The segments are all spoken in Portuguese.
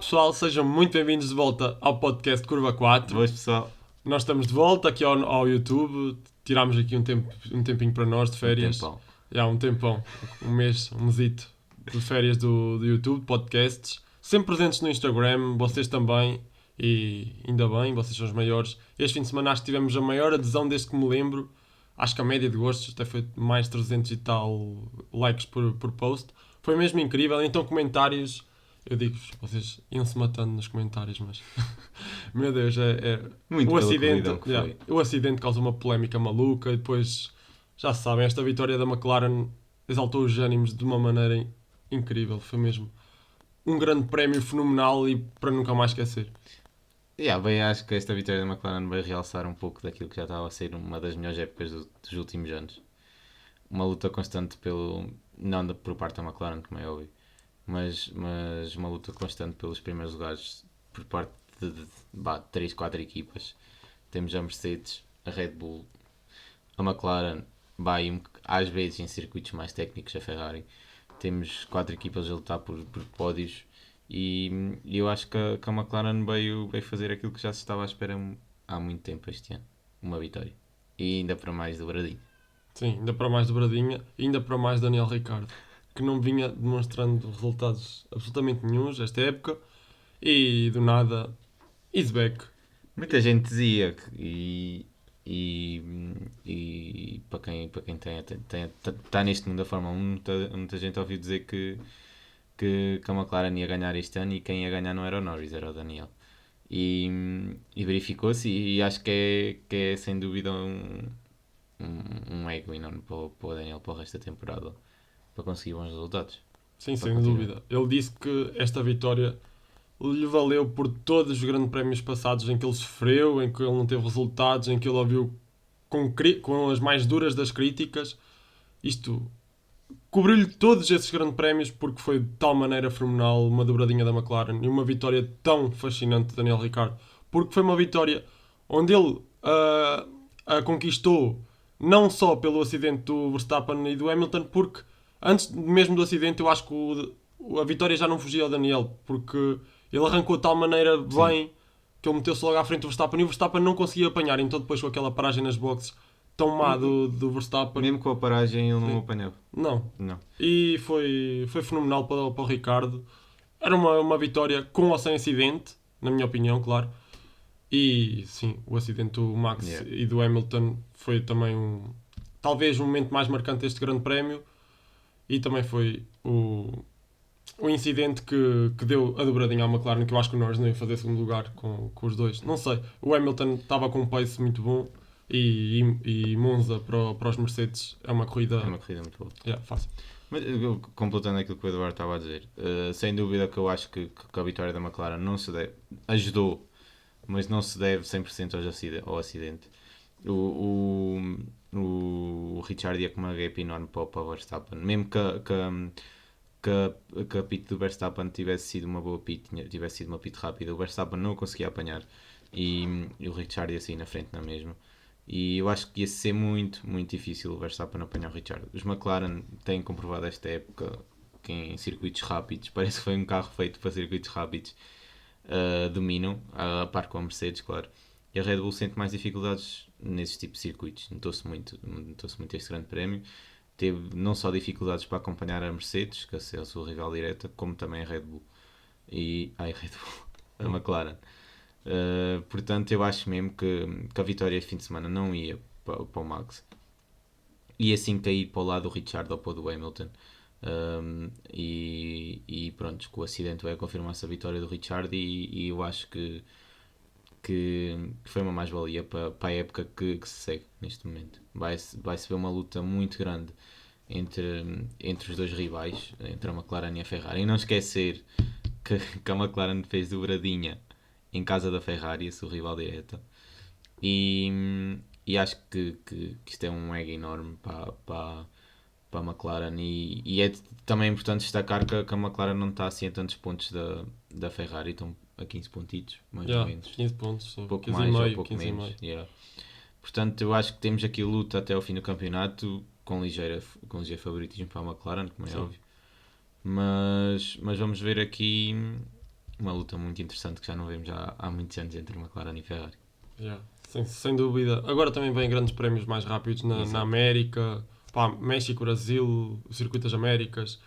pessoal, sejam muito bem-vindos de volta ao podcast Curva 4. Boas, pessoal. Nós estamos de volta aqui ao YouTube, tirámos aqui um tempinho para nós de férias. Tempão. Já, um tempão, um mesito de férias do YouTube, podcasts. Sempre presentes no Instagram, vocês também, e ainda bem, vocês são os maiores. Este fim de semana acho que tivemos a maior adesão desde que me lembro. Acho que a média de gostos até foi mais 300 e tal likes por post. Foi mesmo incrível, então comentários... Eu digo-vos, vocês iam-se matando nos comentários, mas... Meu Deus, Muito o pela acidente, corrida que foi. o acidente causou uma polémica maluca e depois, já se sabem, esta vitória da McLaren exaltou os ânimos de uma maneira incrível. Foi mesmo um grande prémio fenomenal e para nunca mais esquecer. Bem, acho que esta vitória da McLaren vai realçar um pouco daquilo que já estava a ser uma das melhores épocas dos últimos anos. Uma luta constante por parte da McLaren, como é óbvio, mas uma luta constante pelos primeiros lugares por parte de 3, 4 equipas. Temos a Mercedes, a Red Bull, a McLaren, às vezes em circuitos mais técnicos a Ferrari. Temos 4 equipas a lutar por pódios e eu acho que a McLaren veio fazer aquilo que já se estava à espera há muito tempo este ano. Uma vitória. E ainda para mais dobradinho. Sim, ainda para mais dobradinha e ainda para mais Daniel Ricciardo, que não vinha demonstrando resultados absolutamente nenhuns esta época e do nada, is back. Muita gente dizia e para quem está neste mundo da Fórmula 1, muita gente ouviu dizer que a McLaren ia ganhar este ano e quem ia ganhar não era o Norris, era o Daniel. E verificou-se e acho que é sem dúvida um ego enorme para o Daniel para o resto da temporada para conseguir bons resultados. Sim, Para sem continuar. dúvida. Ele disse que esta vitória lhe valeu por todos os grandes prémios passados em que ele sofreu, em que ele não teve resultados, em que ele ouviu com as mais duras das críticas. Isto cobriu-lhe todos esses grandes prémios porque foi de tal maneira fenomenal uma dobradinha da McLaren e uma vitória tão fascinante de Daniel Ricciardo. Porque foi uma vitória onde ele a conquistou não só pelo acidente do Verstappen e do Hamilton, porque antes mesmo do acidente eu acho que a vitória já não fugia ao Daniel, porque ele arrancou de tal maneira bem que ele meteu-se logo à frente do Verstappen e o Verstappen não conseguia apanhar, então depois com aquela paragem nas boxes tão má do Verstappen. Mesmo com a paragem ele não Sim. apanhava. Não. Não. E foi fenomenal para o Ricardo. Era uma vitória com ou sem acidente, na minha opinião, claro. E sim, o acidente do Max e do Hamilton foi também talvez o momento mais marcante deste grande prémio. E também foi o incidente que deu a dobradinha à McLaren, que eu acho que o Norris não ia fazer segundo lugar com os dois. Não sei. O Hamilton estava com um pace muito bom e Monza para os Mercedes é uma corrida, É uma corrida muito boa. fácil. Mas, completando aquilo que o Eduardo estava a dizer, sem dúvida que eu acho que a vitória da McLaren não se deve, ajudou, mas não se deve 100% ao acidente. O Richard ia com uma gap enorme para o Verstappen, mesmo que a pit do Verstappen tivesse sido uma boa pit, tivesse sido uma pit rápida, o Verstappen não o conseguia apanhar e o Richard ia sair na frente na mesma. E eu acho que ia ser muito, muito difícil o Verstappen apanhar o Richard. Os McLaren têm comprovado esta época que em circuitos rápidos, parece que foi um carro feito para circuitos rápidos, dominam, a par com a Mercedes, claro. E a Red Bull sente mais dificuldades nesses tipos de circuitos. Notou-se muito este grande prémio. Teve não só dificuldades para acompanhar a Mercedes, que é a sua rival direta, como também a Red Bull. Red Bull, a McLaren. Portanto, eu acho mesmo que a vitória este fim de semana não ia para o Max. Ia assim cair para o lado do Richard ou para o do Hamilton. E pronto, com o acidente vai confirmar-se a vitória do Richard e eu acho que foi uma mais-valia para a época que se segue neste momento. Vai-se ver uma luta muito grande entre os dois rivais, entre a McLaren e a Ferrari. E não esquecer que a McLaren fez dobradinha em casa da Ferrari, a sua rival direta. E acho que isto é um ego enorme para a McLaren. E é também importante destacar que a McLaren não está assim a tantos pontos da Ferrari, estão a 15 pontitos, mais ou menos. 15 pontos, sim. Pouco 15 mais e meio, ou pouco 15 menos. e meio. Portanto, eu acho que temos aqui luta até ao fim do campeonato com ligeiro favoritismo para a McLaren, como é Sim. óbvio. Mas vamos ver aqui uma luta muito interessante que já não vemos há muitos anos entre McLaren e Ferrari. Yeah. Sem dúvida. Agora também vem grandes prémios mais rápidos na Exato. América, pá, México, Brasil, o Circuito das Américas.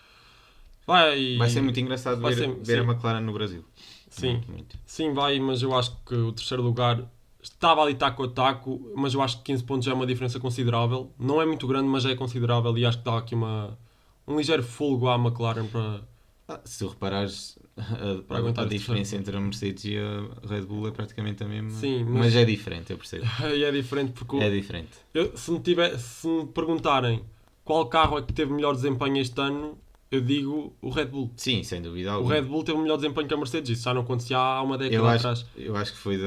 Vai ser muito engraçado vai ver, ser- ver a sim. McLaren no Brasil. Sim, Muito, muito. sim, vai, mas eu acho que o terceiro lugar estava ali taco a taco, mas eu acho que 15 pontos já é uma diferença considerável. Não é muito grande, mas é considerável e acho que dá aqui um ligeiro folgo à McLaren Se tu reparares, para aguentar a este diferença terceiro. entre a Mercedes e a Red Bull é praticamente a mesma. Sim, Mas é diferente, eu percebo. e é diferente porque É diferente. se me perguntarem qual carro é que teve melhor desempenho este ano, eu digo o Red Bull. Sim, sem dúvida O alguma. Red Bull teve um melhor desempenho que a Mercedes, isso já não acontecia há uma década Eu atrás. acho que foi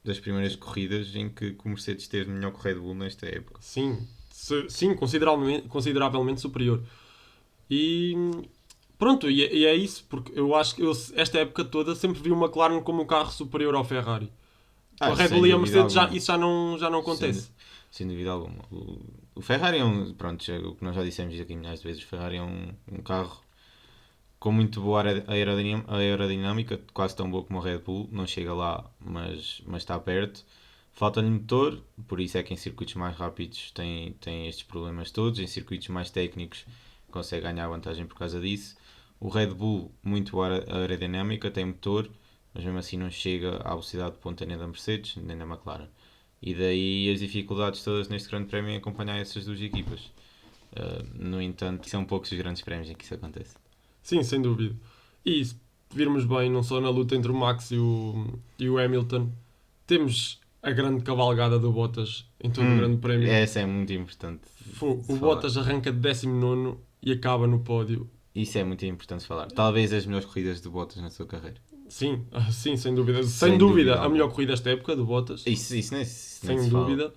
das primeiras corridas em que o Mercedes esteve melhor que o Red Bull nesta época. Sim, sim, consideravelmente superior. E pronto, e é isso, porque eu acho que esta época toda sempre vi o McLaren como um carro superior ao Ferrari. A Red Sem Bull e a dúvida Mercedes, alguma. isso já não acontece. Sem dúvida alguma. O Ferrari é pronto, é o que nós já dissemos aqui milhares de vezes. O Ferrari é um carro com muito boa aerodinâmica, quase tão boa como o Red Bull. Não chega lá, mas está perto. Falta-lhe motor, por isso é que em circuitos mais rápidos tem estes problemas todos. Em circuitos mais técnicos consegue ganhar vantagem por causa disso. O Red Bull, muito boa aerodinâmica, tem motor, mas mesmo assim não chega à velocidade de ponta nem da Mercedes, nem da McLaren. E daí as dificuldades todas neste grande prémio em acompanhar essas duas equipas. No entanto, são poucos os grandes prémios em que isso acontece. Sim, sem dúvida. E se virmos bem, não só na luta entre o Max e o Hamilton, temos a grande cavalgada do Bottas em todo o grande prémio. Essa é muito importante. O falar. Bottas arranca de 19º e acaba no pódio. Isso é muito importante falar. Talvez as melhores corridas de Bottas na sua carreira. Sim, sim, sem dúvida. Sem Sem dúvida, dúvida a melhor corrida desta época do Bottas. Isso nem Sem se fala. dúvida.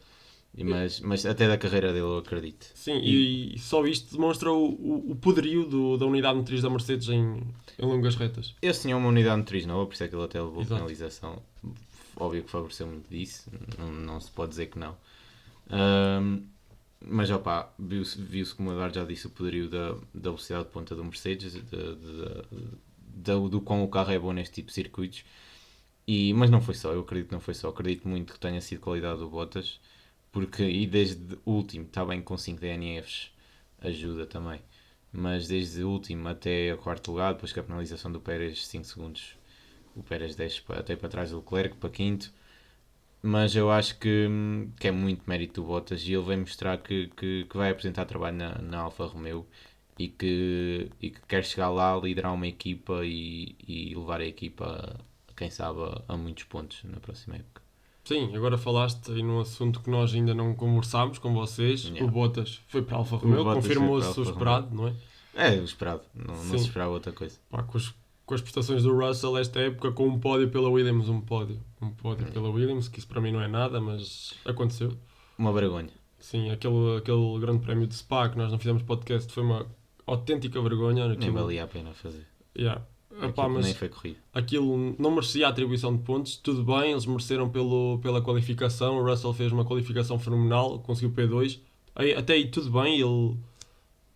Mas até da carreira dele eu acredito. Sim, e só isto demonstra o poderio da unidade motriz da Mercedes em longas retas. Esse tinha uma unidade motriz nova, por isso é que ele até levou Exato. penalização. Óbvio que favoreceu muito disso, não se pode dizer que não. Mas opá, viu-se como o Eduardo já disse, o poderio da velocidade de ponta do Mercedes, do quão o carro é bom neste tipo de circuitos. Mas não foi só, eu acredito que não foi só. Acredito muito que tenha sido qualidade do Bottas, porque e desde o último, está bem com 5 DNFs, ajuda também. Mas desde o último até a quarto lugar, depois que a penalização do Pérez 5 segundos, o Pérez desce até para trás do Leclerc, para quinto. Mas eu acho que é muito mérito do Bottas e ele vai mostrar que vai apresentar trabalho na Alfa Romeo e que quer chegar lá, liderar uma equipa e levar a equipa, quem sabe, a muitos pontos na próxima época. Sim, agora falaste aí num assunto que nós ainda não conversámos com vocês. Yeah. O Bottas foi para a Alfa Romeo, Bottas confirmou-se foi para o a Alfa esperado, não é? É o esperado, não Sim. se esperava outra coisa. Pá, com as prestações do Russell esta época, com um pódio pela Williams, um pódio pela Williams, que isso para mim não é nada, mas aconteceu. Uma vergonha. Sim, aquele grande prémio de Spa que nós não fizemos podcast foi uma autêntica vergonha. Nem valia a pena fazer. Yeah. Epá, Aquilo mas nem foi corrido. aquilo não merecia a atribuição de pontos. Tudo bem, eles mereceram pela qualificação. O Russell fez uma qualificação fenomenal, conseguiu P2. Até aí tudo bem, ele...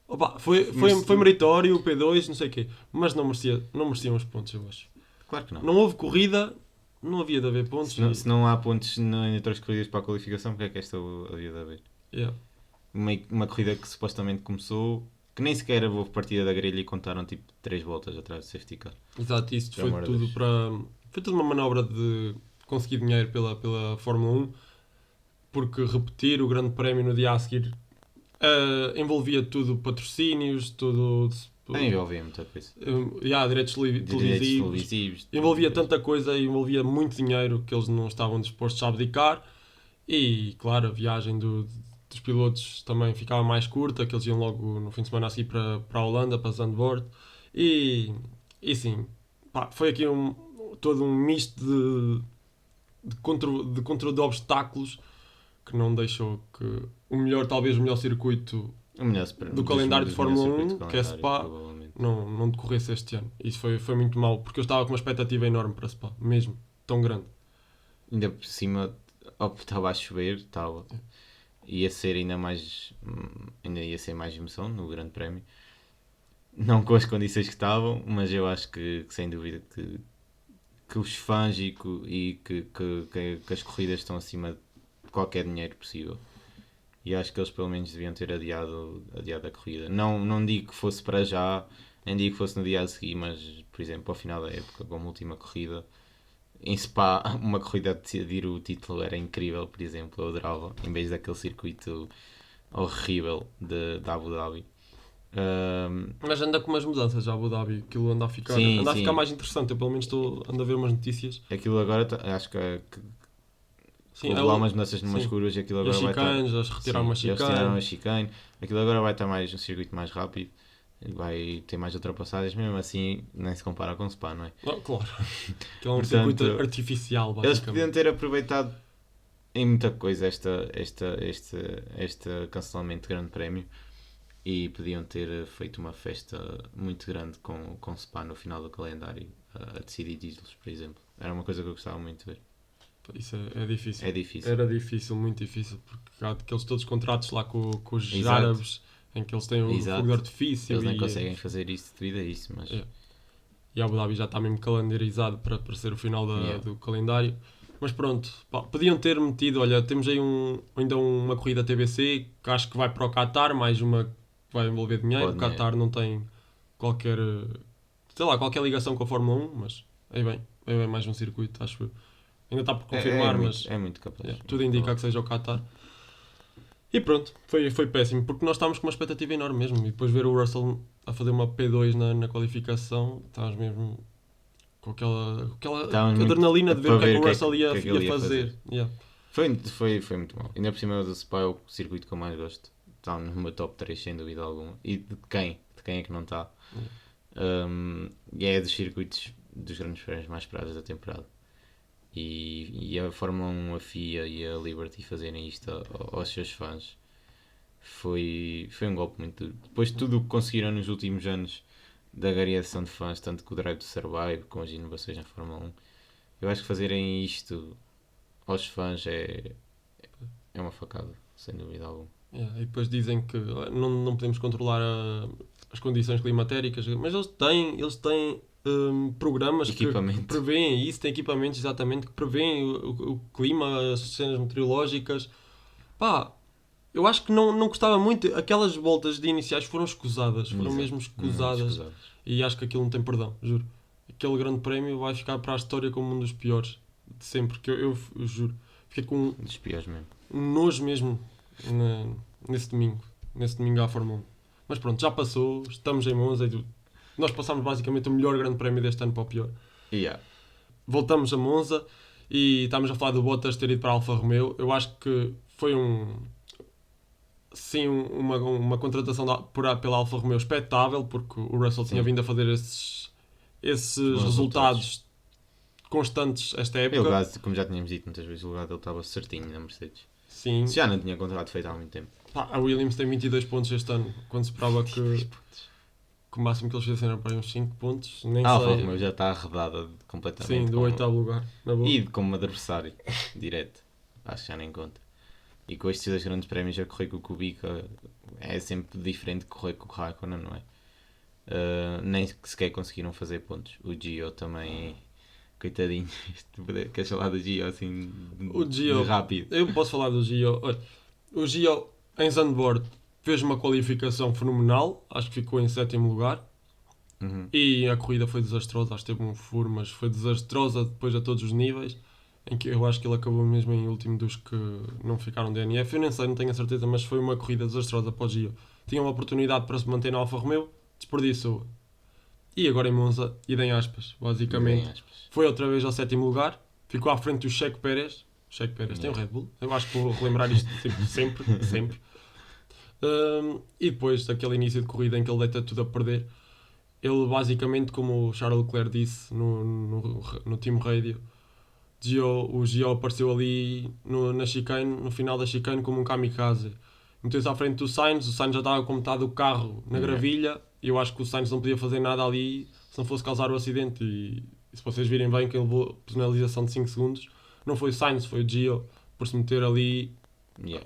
Opa, foi meritório o P2, não sei o quê. Mas não mereciam os pontos, eu acho. Claro que não. Não houve corrida, não havia de haver pontos. Se não há pontos em outras corridas para a qualificação, porque é que esta havia de haver? Yeah. Uma corrida que supostamente começou, que nem sequer houve partida da grelha e contaram tipo 3 voltas atrás do safety car. Exato, isso Pelo foi amor de tudo Deus. foi tudo uma manobra de conseguir dinheiro pela Fórmula 1, porque repetir o grande prémio no dia a seguir envolvia tudo patrocínios, tudo Nem envolvia muita coisa. direitos Direitos televisivos, televisivos. envolvia tanta coisa, envolvia muito dinheiro que eles não estavam dispostos a abdicar. E claro, a viagem dos pilotos também ficava mais curta, que eles iam logo no fim de semana a seguir para a Holanda, para Zandvoort. E sim, pá, foi aqui todo um misto de obstáculos que não deixou que talvez o melhor circuito O melhor do calendário de Fórmula 1, que é Spa, provavelmente. não decorresse este ano. Isso foi muito mau, porque eu estava com uma expectativa enorme para Spa, mesmo, tão grande. Ainda por cima, estava a chover, estava. Ia ser ainda ia ser mais emoção no Grande Prémio. Não com as condições que estavam, mas eu acho que sem dúvida que que os fãs que as corridas estão acima de qualquer dinheiro possível. E acho que eles pelo menos deviam ter adiado a corrida. Não digo que fosse para já, nem digo que fosse no dia a seguir, mas, por exemplo, ao final da época, como última corrida, em Spa, uma corrida a decidir o título era incrível, por exemplo, eu adorava, em vez daquele circuito horrível da Abu Dhabi. Mas anda com umas mudanças já Abu Dhabi, aquilo anda a ficar, Sim, anda a ficar sim. mais interessante. Eu pelo menos ando a ver umas notícias. Aquilo agora, acho que Sim, houve lá umas mudanças numas sim. curvas e aquilo E as agora vai estar... chicanes, eles retiraram uma Sim, eles retiraram chicane. a chicane. Aquilo agora vai estar mais um circuito mais rápido. Vai ter mais ultrapassagens, mesmo assim nem se compara com Spa, não é? Oh, claro. Que é um Portanto, circuito artificial, Eles basicamente. podiam ter aproveitado em muita coisa este cancelamento de grande prémio e podiam ter feito uma festa muito grande com Spa no final do calendário a decidir títulos, por exemplo. Era uma coisa que eu gostava muito de ver. Isso é difícil. É difícil. Era difícil, muito difícil, porque há aqueles todos contratos lá com os Exato. árabes em que eles têm o Exato. fogo de artifício. Eles nem e, conseguem fazer isso devido a isso, mas... É. E Abu Dhabi já está mesmo calendarizado para ser o final do calendário. Mas pronto, pá, podiam ter metido, olha, temos aí ainda uma corrida TBC que acho que vai para o Qatar, mais uma que vai envolver dinheiro. Pode O Qatar não tem qualquer, sei lá, qualquer ligação com a Fórmula 1, mas aí bem mais um circuito, acho eu. Ainda está por confirmar, mas é muito capaz. tudo indica que seja o Qatar. E pronto, foi péssimo, porque nós estávamos com uma expectativa enorme mesmo. E depois ver o Russell a fazer uma P2 na qualificação, estávamos mesmo com aquela adrenalina de ver o que é que o Russell ia fazer. Yeah. Foi muito mal. Ainda por cima do Spa é o circuito que eu mais gosto. Está no meu top 3 sem dúvida alguma. E de quem? De quem é que não está? E é dos circuitos dos grandes prémios mais esperados da temporada. E a Fórmula 1, a FIA e a Liberty fazerem isto aos seus fãs foi um golpe muito duro. Depois de tudo o que conseguiram nos últimos anos da agregação de fãs, tanto com o Drive to Survive, com as inovações na Fórmula 1, eu acho que fazerem isto aos fãs é uma facada, sem dúvida alguma. E depois dizem que não podemos controlar as condições climatéricas, mas eles têm programas que prevêem isso, têm equipamentos exatamente que prevêem o clima, as cenas meteorológicas. Pá, eu acho que não gostava muito. Aquelas voltas de iniciais foram escusadas, mesmo escusadas. E acho que aquilo não tem perdão, juro. Aquele grande prémio vai ficar para a história como um dos piores de sempre, que eu juro. Fiquei com um dos piores mesmo. Um nojo mesmo nesse domingo à Fórmula 1. Mas pronto, já passou, estamos em Monza e nós passámos basicamente o melhor grande prémio deste ano para o pior. Voltamos a Monza e estamos a falar do Bottas ter ido para a Alfa Romeo. Eu acho que foi uma contratação pela Alfa Romeo expectável, porque o Russell tinha vindo a fazer esses resultados constantes esta época. Ele, como já tínhamos dito muitas vezes, o lugar dele estava certinho na Mercedes. Sim. Se já não tinha contrato feito há muito tempo. A Williams tem 22 pontos este ano, quando se esperava que o máximo que eles fizessem era para uns 5 pontos. Nem a Alfa sei. Romeo já está arredada completamente. Sim, do 8º lugar. Na boa. E como adversário direto. Acho que já nem conta. E com estes 2 grandes prémios a correr com o Kubica é sempre diferente de correr com o Raikkonen, não é? Nem sequer conseguiram fazer pontos. O Gio também, coitadinho. Queres falar do Gio assim de rápido? Eu posso falar do Gio. Olha, o Gio em Zandvoort fez uma qualificação fenomenal, acho que ficou em 7º lugar. E a corrida foi desastrosa, acho que teve um furo, mas foi desastrosa depois a todos os níveis, em que eu acho que ele acabou mesmo em último dos que não ficaram DNF. Eu nem sei, não tenho a certeza, mas foi uma corrida desastrosa para o Gio. Tinha uma oportunidade para se manter na Alfa Romeo, desperdiçou. E agora em Monza, idem aspas, basicamente. Foi outra vez ao 7º lugar, ficou à frente do Checo Pérez. Checo Pérez tem o Red Bull, eu acho que vou relembrar isto sempre. E depois daquele início de corrida em que ele deita tudo a perder, ele basicamente, como o Charles Leclerc disse no Team Radio, o Gio apareceu ali na chicane, no final da chicane, como um kamikaze. Meteu-se à frente do Sainz, o Sainz já estava com metade do carro na gravilha, e eu acho que o Sainz não podia fazer nada ali se não fosse causar o acidente. E se vocês virem bem que ele levou penalização de 5 segundos, não foi o Sainz, foi o Gio, por se meter ali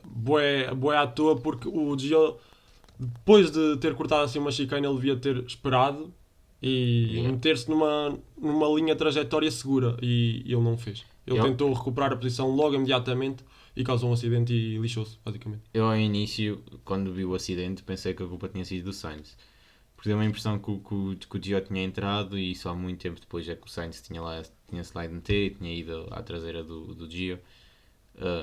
bué à toa, porque o Gio, depois de ter cortado assim uma chicane, ele devia ter esperado e Yeah. meter-se numa linha de trajetória segura, e ele não fez. Ele Eu, tentou recuperar a posição logo imediatamente e causou um acidente e lixou-se, basicamente. eu ao início, quando vi o acidente, pensei que a culpa tinha sido do Sainz. Porque deu-me a impressão que o Gio tinha entrado e só muito tempo depois é que o Sainz tinha-se lá de meter e tinha ido à traseira do Gio.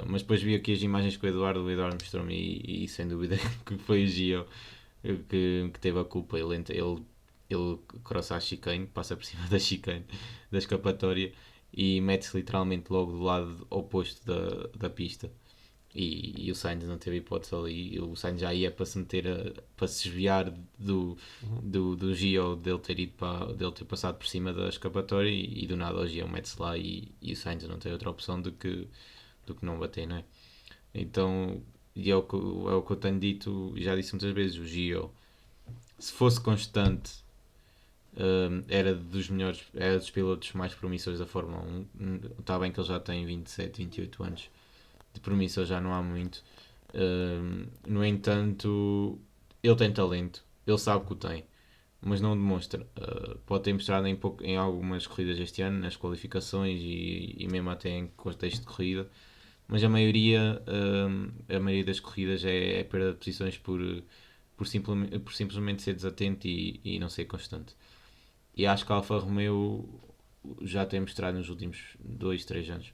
Mas depois vi aqui as imagens com o Eduardo mostrou-me e sem dúvida que foi o Gio que teve a culpa. Ele crossa a chicane, passa por cima da chicane, da escapatória e mete-se literalmente logo do lado oposto da pista. E o Sainz não teve hipótese ali. O Sainz já ia para se meter para se desviar do Gio dele ter passado por cima da escapatória e do nada o Gio mete-se lá e o Sainz não tem outra opção do que não bater, não é? Então, e é o que eu tenho dito, já disse muitas vezes, o Gio, se fosse constante, era dos melhores, era dos pilotos mais promissores da Fórmula 1. Está bem que ele já tem 27, 28 anos, de promissor já não há muito. No entanto, ele tem talento, ele sabe que o tem, mas não o demonstra. Pode ter mostrado em algumas corridas este ano, nas qualificações e mesmo até em contexto de corrida, mas a maioria das corridas é perda de posições por simplesmente ser desatento e não ser constante. E acho que a Alfa Romeo já tem mostrado nos últimos 2, 3 anos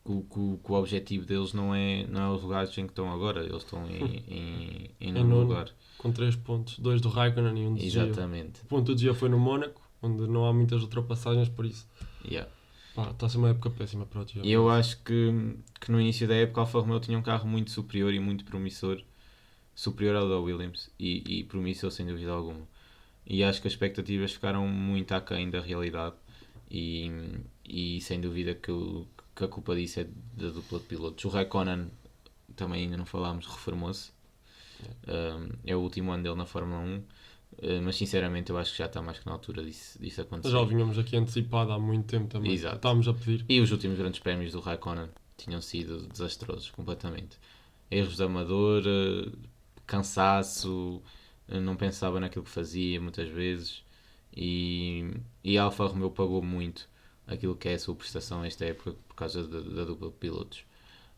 que o objetivo deles não é os lugares em que estão agora, eles estão em Em nono nono, lugar. com 3 pontos, 2 do Raikkonen e um do Gio. Exatamente. O ponto do Gio foi no Mónaco, onde não há muitas ultrapassagens, por isso Yeah. está a ser uma época péssima para o Gio. E eu acho que no início da época a Alfa Romeo tinha um carro muito superior e muito promissor, superior ao da Williams e promissor sem dúvida alguma. E acho que as expectativas ficaram muito aquém da realidade e, e sem dúvida que a culpa disso é da dupla de pilotos. O Raikkonen, também ainda não falámos, reformou-se. É o último ano dele na Fórmula 1, mas sinceramente eu acho que já está mais que na altura disso acontecer. Já o vínhamos aqui antecipado há muito tempo também. Exato. Estávamos a pedir. E os últimos grandes prémios do Raikkonen tinham sido desastrosos completamente. Erros de amador, cansaço, não pensava naquilo que fazia muitas vezes e a Alfa Romeo pagou muito aquilo que é a sua prestação esta época por causa da dupla de pilotos.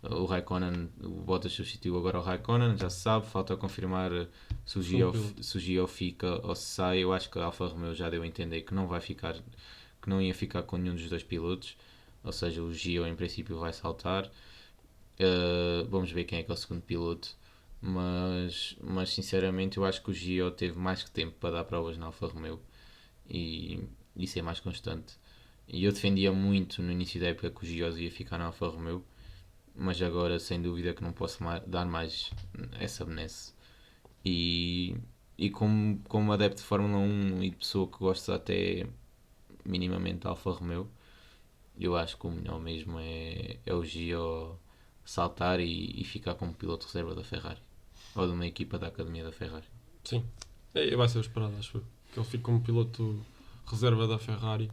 O Raikkonen, o Bottas substituiu agora o Raikkonen, já se sabe, falta confirmar se o Gio fica ou se sai. Eu acho que a Alfa Romeo já deu a entender que não vai ficar, que não ia ficar com nenhum dos dois pilotos, ou seja, o Gio em princípio vai saltar. Vamos ver quem é que é o segundo piloto, mas sinceramente eu acho que o Gio teve mais que tempo para dar provas na Alfa Romeo e ser mais constante. E eu defendia muito no início da época que o Gio ia ficar na Alfa Romeo, mas agora sem dúvida que não posso dar mais essa benesse. E como adepto de Fórmula 1 e de pessoa que gosta até minimamente da Alfa Romeo, eu acho que o melhor mesmo é o Gio saltar e ficar como piloto de reserva da Ferrari ou de uma equipa da academia da Ferrari. Sim, vai ser o esperado, acho eu. Que ele fique como piloto reserva da Ferrari.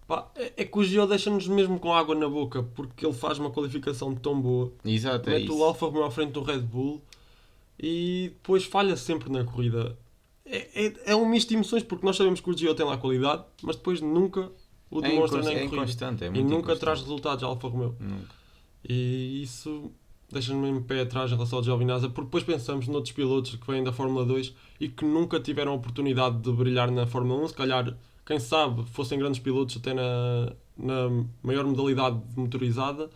Pá, é que o Gio deixa-nos mesmo com água na boca, porque ele faz uma qualificação tão boa, Exato, é mete o isso. Alfa Romeo à frente do Red Bull e depois falha sempre na corrida. É um misto de emoções, porque nós sabemos que o Gio tem lá qualidade, mas depois nunca o demonstra na corrida. Inconstante, é E muito nunca inconstante. traz resultados à Alfa Romeo. Nunca. E isso deixa-nos mesmo pé atrás em relação ao Giovinazzi, porque depois pensamos noutros pilotos que vêm da Fórmula 2 e que nunca tiveram a oportunidade de brilhar na Fórmula 1. Se calhar, quem sabe, fossem grandes pilotos até na maior modalidade motorizada.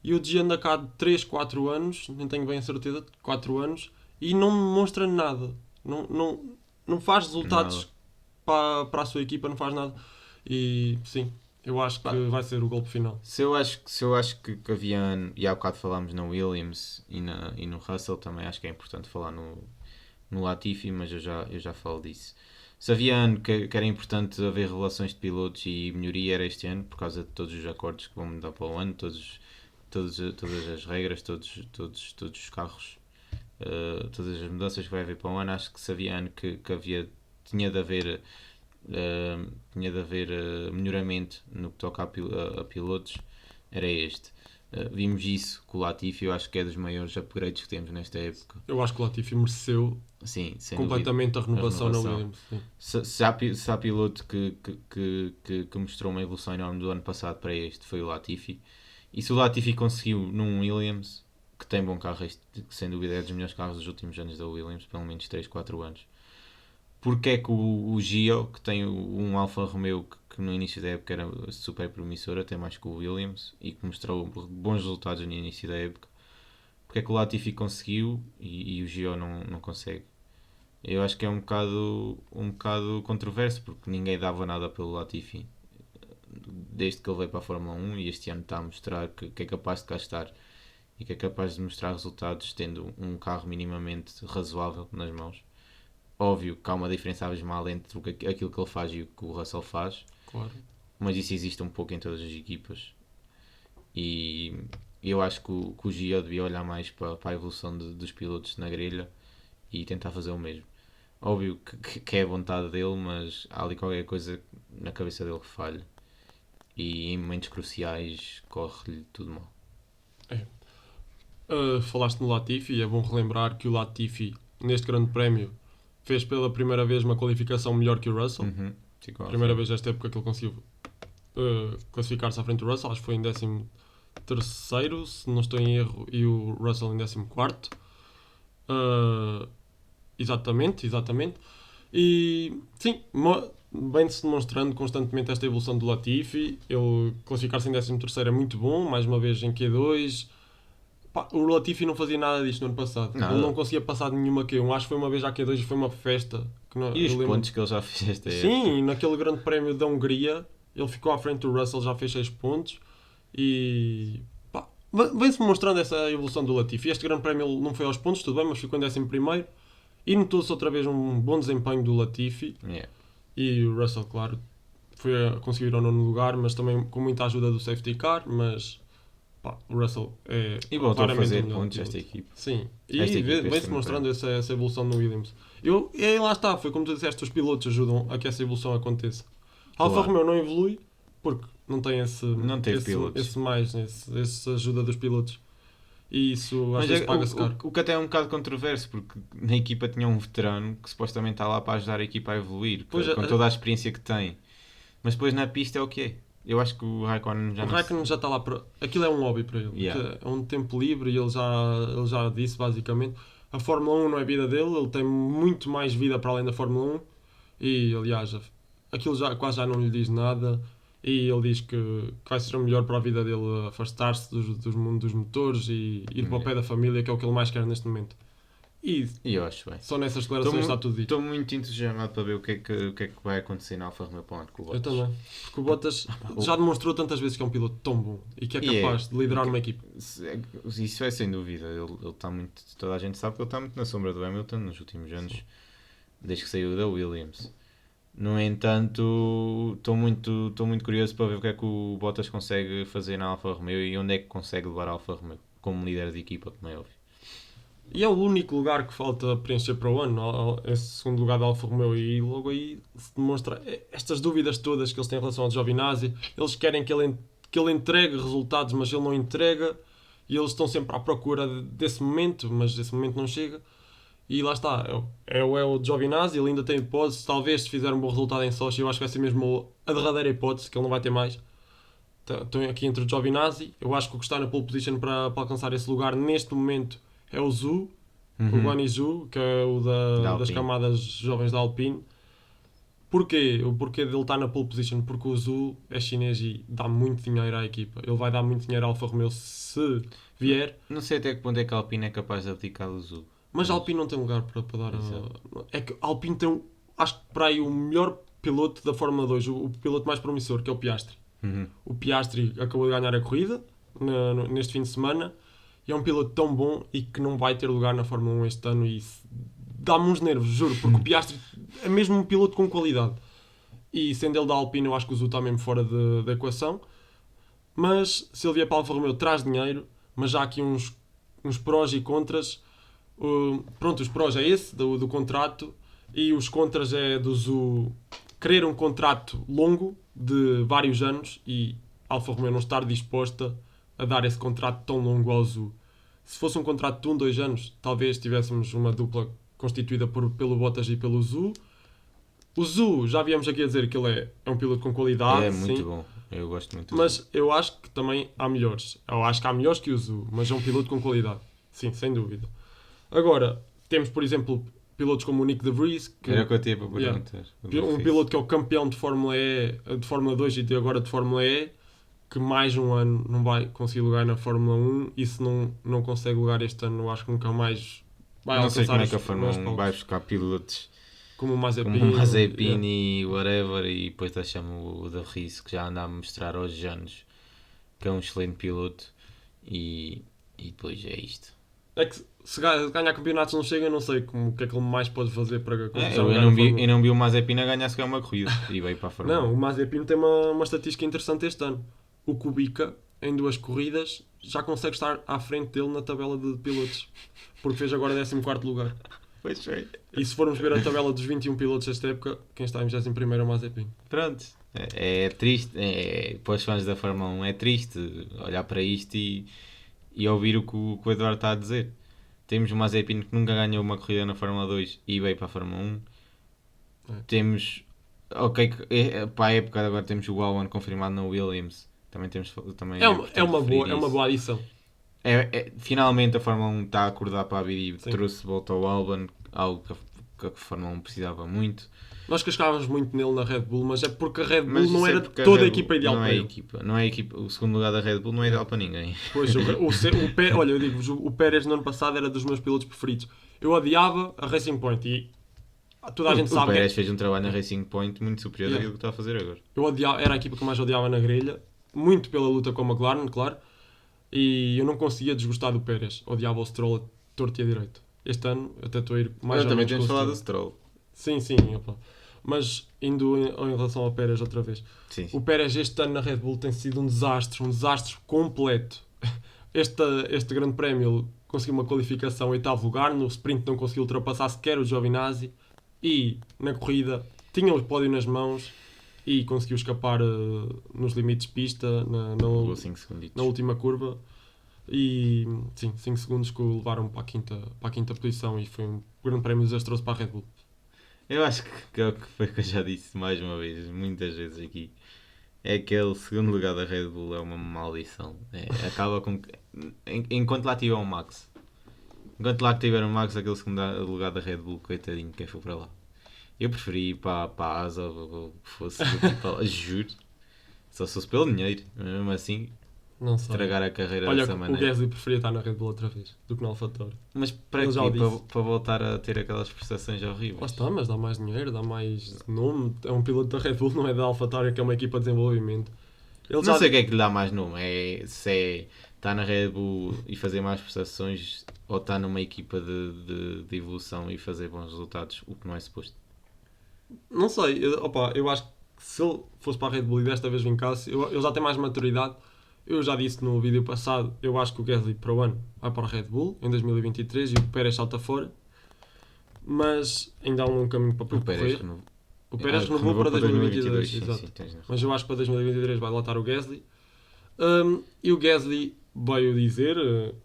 E o G anda cá de 3, 4 anos, nem tenho bem a certeza, 4 anos, e não demonstra nada. Não faz resultados para a sua equipa, não faz nada. E sim, eu acho que vai ser o golpe final. Se eu acho que havia, e há bocado falámos na Williams e no Russell, também acho que é importante falar no Latifi, mas eu já falo disso. Se havia ano que era importante haver relações de pilotos e melhoria era este ano, por causa de todos os acordos que vão mudar para o ano, todas as regras, todos os carros, todas as mudanças que vai haver para o ano, acho que se havia ano que tinha de haver melhoramento no que toca a pilotos, era este. Vimos isso com o Latifi, eu acho que é dos maiores upgrades que temos nesta época. Eu acho que o Latifi mereceu Sim, sem completamente dúvida. a renovação na renovação. Williams. Sim. Se há piloto que mostrou uma evolução enorme do ano passado para este, foi o Latifi. E se o Latifi conseguiu num Williams, que tem bom carro, que sem dúvida é dos melhores carros dos últimos anos da Williams, pelo menos 3, 4 anos. Porque é que o Gio, que tem um Alfa Romeo que no início da época era super promissor, até mais que o Williams, e que mostrou bons resultados no início da época, porque é que o Latifi conseguiu e o Gio não consegue? Eu acho que é um bocado controverso, porque ninguém dava nada pelo Latifi desde que ele veio para a Fórmula 1 e este ano está a mostrar que é capaz de cá estar e que é capaz de mostrar resultados tendo um carro minimamente razoável nas mãos. Óbvio que há uma diferença abismal entre aquilo que ele faz e o que o Russell faz, Claro. mas isso existe um pouco em todas as equipas. E eu acho que o Gio devia olhar mais para a evolução dos pilotos na grelha e tentar fazer o mesmo. Óbvio que é a vontade dele, mas há ali qualquer coisa na cabeça dele que falha. E em momentos cruciais corre-lhe tudo mal. Falaste no Latifi e é bom relembrar que o Latifi, neste grande prémio, fez pela primeira vez uma qualificação melhor que o Russell. Uhum. Ficou à Primeira frente. vez esta época que ele conseguiu classificar-se à frente do Russell. Acho que foi em 13º, se não estou em erro, e o Russell em 14º. Exatamente. E sim, vem-se demonstrando constantemente esta evolução do Latifi. Ele classificar-se em 13º é muito bom, mais uma vez em Q2. Pá, o Latifi não fazia nada disto no ano passado. Ele não Nada. conseguia passar de nenhuma Q1. Acho que foi uma vez à Q2 e foi uma festa. Que E os eu lembro. pontos que ele já fez esta época? Sim, naquele grande prémio da Hungria, ele ficou à frente do Russell, já fez 6 pontos. E pá, vem-se mostrando essa evolução do Latifi. Este grande prémio ele não foi aos pontos, tudo bem, mas ficou em 11º. E notou-se outra vez um bom desempenho do Latifi. Yeah. E o Russell, claro, foi a conseguir o 9º lugar, mas também com muita ajuda do safety car. Mas pá, o Russell é E voltou a claramente o fazer melhor pontos piloto. esta equipa. Sim, e Esta equipa este vem-se grande mostrando prémio. essa evolução no Williams. E lá está, foi como tu disseste, os pilotos ajudam a que essa evolução aconteça. A Alfa Claro. Romeo não evolui porque não tem Não teve pilotos. essa ajuda dos pilotos. E isso às Mas vezes paga-se caro. o que até é um bocado controverso, porque na equipa tinha um veterano que supostamente está lá para ajudar a equipa a evoluir, Pois, com toda a experiência que tem. Mas depois na pista é o que é. Eu acho que o Raikkonen já o não Raikkonen já está lá para. Aquilo é um hobby para ele. Yeah. É um tempo livre e ele já disse basicamente. A Fórmula 1 não é a vida dele, ele tem muito mais vida para além da Fórmula 1 e aliás aquilo já, quase já não lhe diz nada e ele diz que vai ser o melhor para a vida dele afastar-se dos mundo dos motores e ir para o pé da família, que é o que ele mais quer neste momento. E E eu acho bem. só nessas declarações está tudo dito. Estou muito entusiasmado para ver o que é que vai acontecer na Alfa Romeo para o ano com o Eu Bottas. também. Porque o Bottas já demonstrou tantas vezes que é um piloto tão bom e que é capaz de liderar uma equipe. Isso é sem dúvida. Ele está muito. Toda a gente sabe que ele está muito na sombra do Hamilton nos últimos anos, desde que saiu da Williams. No entanto, estou muito curioso para ver o que é que o Bottas consegue fazer na Alfa Romeo e onde é que consegue levar a Alfa Romeo como líder de equipa, como é óbvio. E é o único lugar que falta preencher para o ano, esse segundo lugar da Alfa Romeo, e logo aí se demonstra estas dúvidas todas que eles têm em relação ao Giovinazzi. Eles querem que ele entregue resultados, mas ele não entrega, e eles estão sempre à procura desse momento, mas esse momento não chega. E lá está, é o Giovinazzi, ele ainda tem hipótese, talvez se fizer um bom resultado em Sochi, eu acho que vai ser mesmo a derradeira hipótese, que ele não vai ter mais. Estão aqui entre o Giovinazzi, eu acho que o que está na pole position para alcançar esse lugar neste momento é o Zhu, o Guan Yu Zhu, que é o Da das Alpine. camadas jovens da Alpine. Porquê? O porquê dele estar na pole position? Porque o Zhu é chinês e dá muito dinheiro à equipa. Ele vai dar muito dinheiro à Alfa Romeo se vier, Não sei até que ponto é que a Alpine é capaz de abdicar do Zul. mas a Alpine não tem lugar para dar. Exato. É que a Alpine tem, acho que para aí o melhor piloto da Fórmula 2, o piloto mais promissor, que é o Piastri. O Piastri acabou de ganhar a corrida neste fim de semana e é um piloto tão bom e que não vai ter lugar na Fórmula 1 este ano e dá-me uns nervos, juro, porque o Piastri é mesmo um piloto com qualidade e sendo ele da Alpine eu acho que o Zhu está mesmo fora da equação, mas se ele vier para a Alfa Romeo traz dinheiro, mas já há aqui uns prós e contras. Pronto, os prós é esse do contrato e os contras é do Zhu querer um contrato longo de vários anos e a Alfa Romeo não estar disposta a dar esse contrato tão longo ao Zhu. Se fosse um contrato de 2 anos, talvez tivéssemos uma dupla constituída pelo Bottas e pelo Zhu. O Zhu, já viemos aqui a dizer que ele é um piloto com qualidade, É muito sim, bom. Eu gosto muito do Zhu. mas eu acho que também há melhores. Eu acho que há melhores que o Zhu, mas é um piloto com qualidade. Sim, sem dúvida. Agora, temos, por exemplo, pilotos como o Nick De Vries, que Era o que eu tinha para Yeah. perguntar. um piloto que é o campeão de Fórmula E, de Fórmula 2 e agora de Fórmula E, que mais um ano não vai conseguir lugar na Fórmula 1 e se não consegue lugar este ano, eu acho que nunca mais vai Não sei alcançar como é que a os Fórmula melhores 1 vai palcos. buscar pilotos Como o Mazepin. como o Mazepin yeah. e whatever, e depois deixamos o De Vries, que já anda a mostrar aos anos que é um excelente piloto, e depois é isto. É que se ganhar campeonatos não chega, não sei o que é que ele mais pode fazer para conquistar um Eu lugar não na vi, Fórmula 1. eu não vi o Mazepin a ganhar sequer uma corrida e veio para a Fórmula Não, 1. o Mazepin tem uma estatística interessante este ano. O Kubica, em 2 corridas, já consegue estar à frente dele na tabela de pilotos. Porque fez agora 14º lugar. Pois foi. E se formos ver a tabela dos 21 pilotos desta época, quem está em 21º é o Mazepin. Pronto. É triste, para os fãs da Fórmula 1 é triste olhar para isto e ouvir o que o Eduardo está a dizer. Temos o Mazepin que nunca ganhou uma corrida na Fórmula 2 e veio para a Fórmula 1. É. Temos, para a época agora temos o Albon confirmado na Williams. Também temos também É uma isso. boa adição. Finalmente a Fórmula 1 está a acordar para a vida e Sim. trouxe de volta ao Albon, algo que a Fórmula 1 precisava muito. Nós cascávamos muito nele na Red Bull, mas é porque a Red Bull Mas não isso é era porque toda a Red Bull equipa ideal não para é ele. equipa, não é equipa. O segundo lugar da Red Bull não é ideal para ninguém. Pois, olha, eu digo-vos, o Pérez no ano passado era dos meus pilotos preferidos. Eu odiava a Racing Point e toda a gente O sabe Pérez fez um trabalho na Racing Point muito superior Yeah. daquilo que está a fazer agora. eu odiava, era a equipa que mais odiava na grelha, muito pela luta com a McLaren, claro, e eu não conseguia desgostar do Pérez. Odiava o Stroll a torto e a direito. Este ano até estou a ir mais ou também menos temos com o falado do Stroll. Stroll. Sim, opa. Mas indo em relação ao Pérez outra vez. Sim. O Pérez este ano na Red Bull tem sido um desastre completo. Este grande prémio ele conseguiu uma qualificação em 8º lugar, no sprint não conseguiu ultrapassar sequer o Giovinazzi e na corrida tinha o pódio nas mãos e conseguiu escapar nos limites de pista Levou 5 segunditos. na última curva e sim, 5 segundos que o levaram para a quinta posição e foi um grande prémio desastroso para a Red Bull. Eu acho que é o que foi que eu já disse mais uma vez, muitas vezes aqui. É aquele segundo lugar da Red Bull é uma maldição. Acaba com que, enquanto lá tiver o Max, aquele segundo lugar da Red Bull, coitadinho, quem for para lá. Eu preferi ir para a Asa ou que fosse para lá, juro. Só se fosse pelo dinheiro, mesmo assim, Não sei. estragar a carreira Olha, dessa o maneira. Gasly preferia estar na Red Bull outra vez do que no AlphaTauri. Mas para Ele quê? já o disse. Para voltar a ter aquelas prestações horríveis. Lá está, mas dá mais dinheiro, dá mais nome. É um piloto da Red Bull, não é da AlphaTauri, que é uma equipa de desenvolvimento. Ele Não sei o que é que lhe dá mais nome. Se é estar na Red Bull e fazer mais prestações ou estar numa equipa de evolução e fazer bons resultados, o que não é suposto. Não sei, eu acho que se ele fosse para a Red Bull e desta vez vincasse, ele já tem mais maturidade. Eu já disse no vídeo passado, eu acho que o Gasly para o ano vai para a Red Bull em 2023 e o Pérez salta fora. Mas ainda há um longo caminho para O Pérez percorrer. O Pérez renovou para 2022, exato. Mas eu acho que para 2023 vai lá estar o Gasly. E o Gasly veio dizer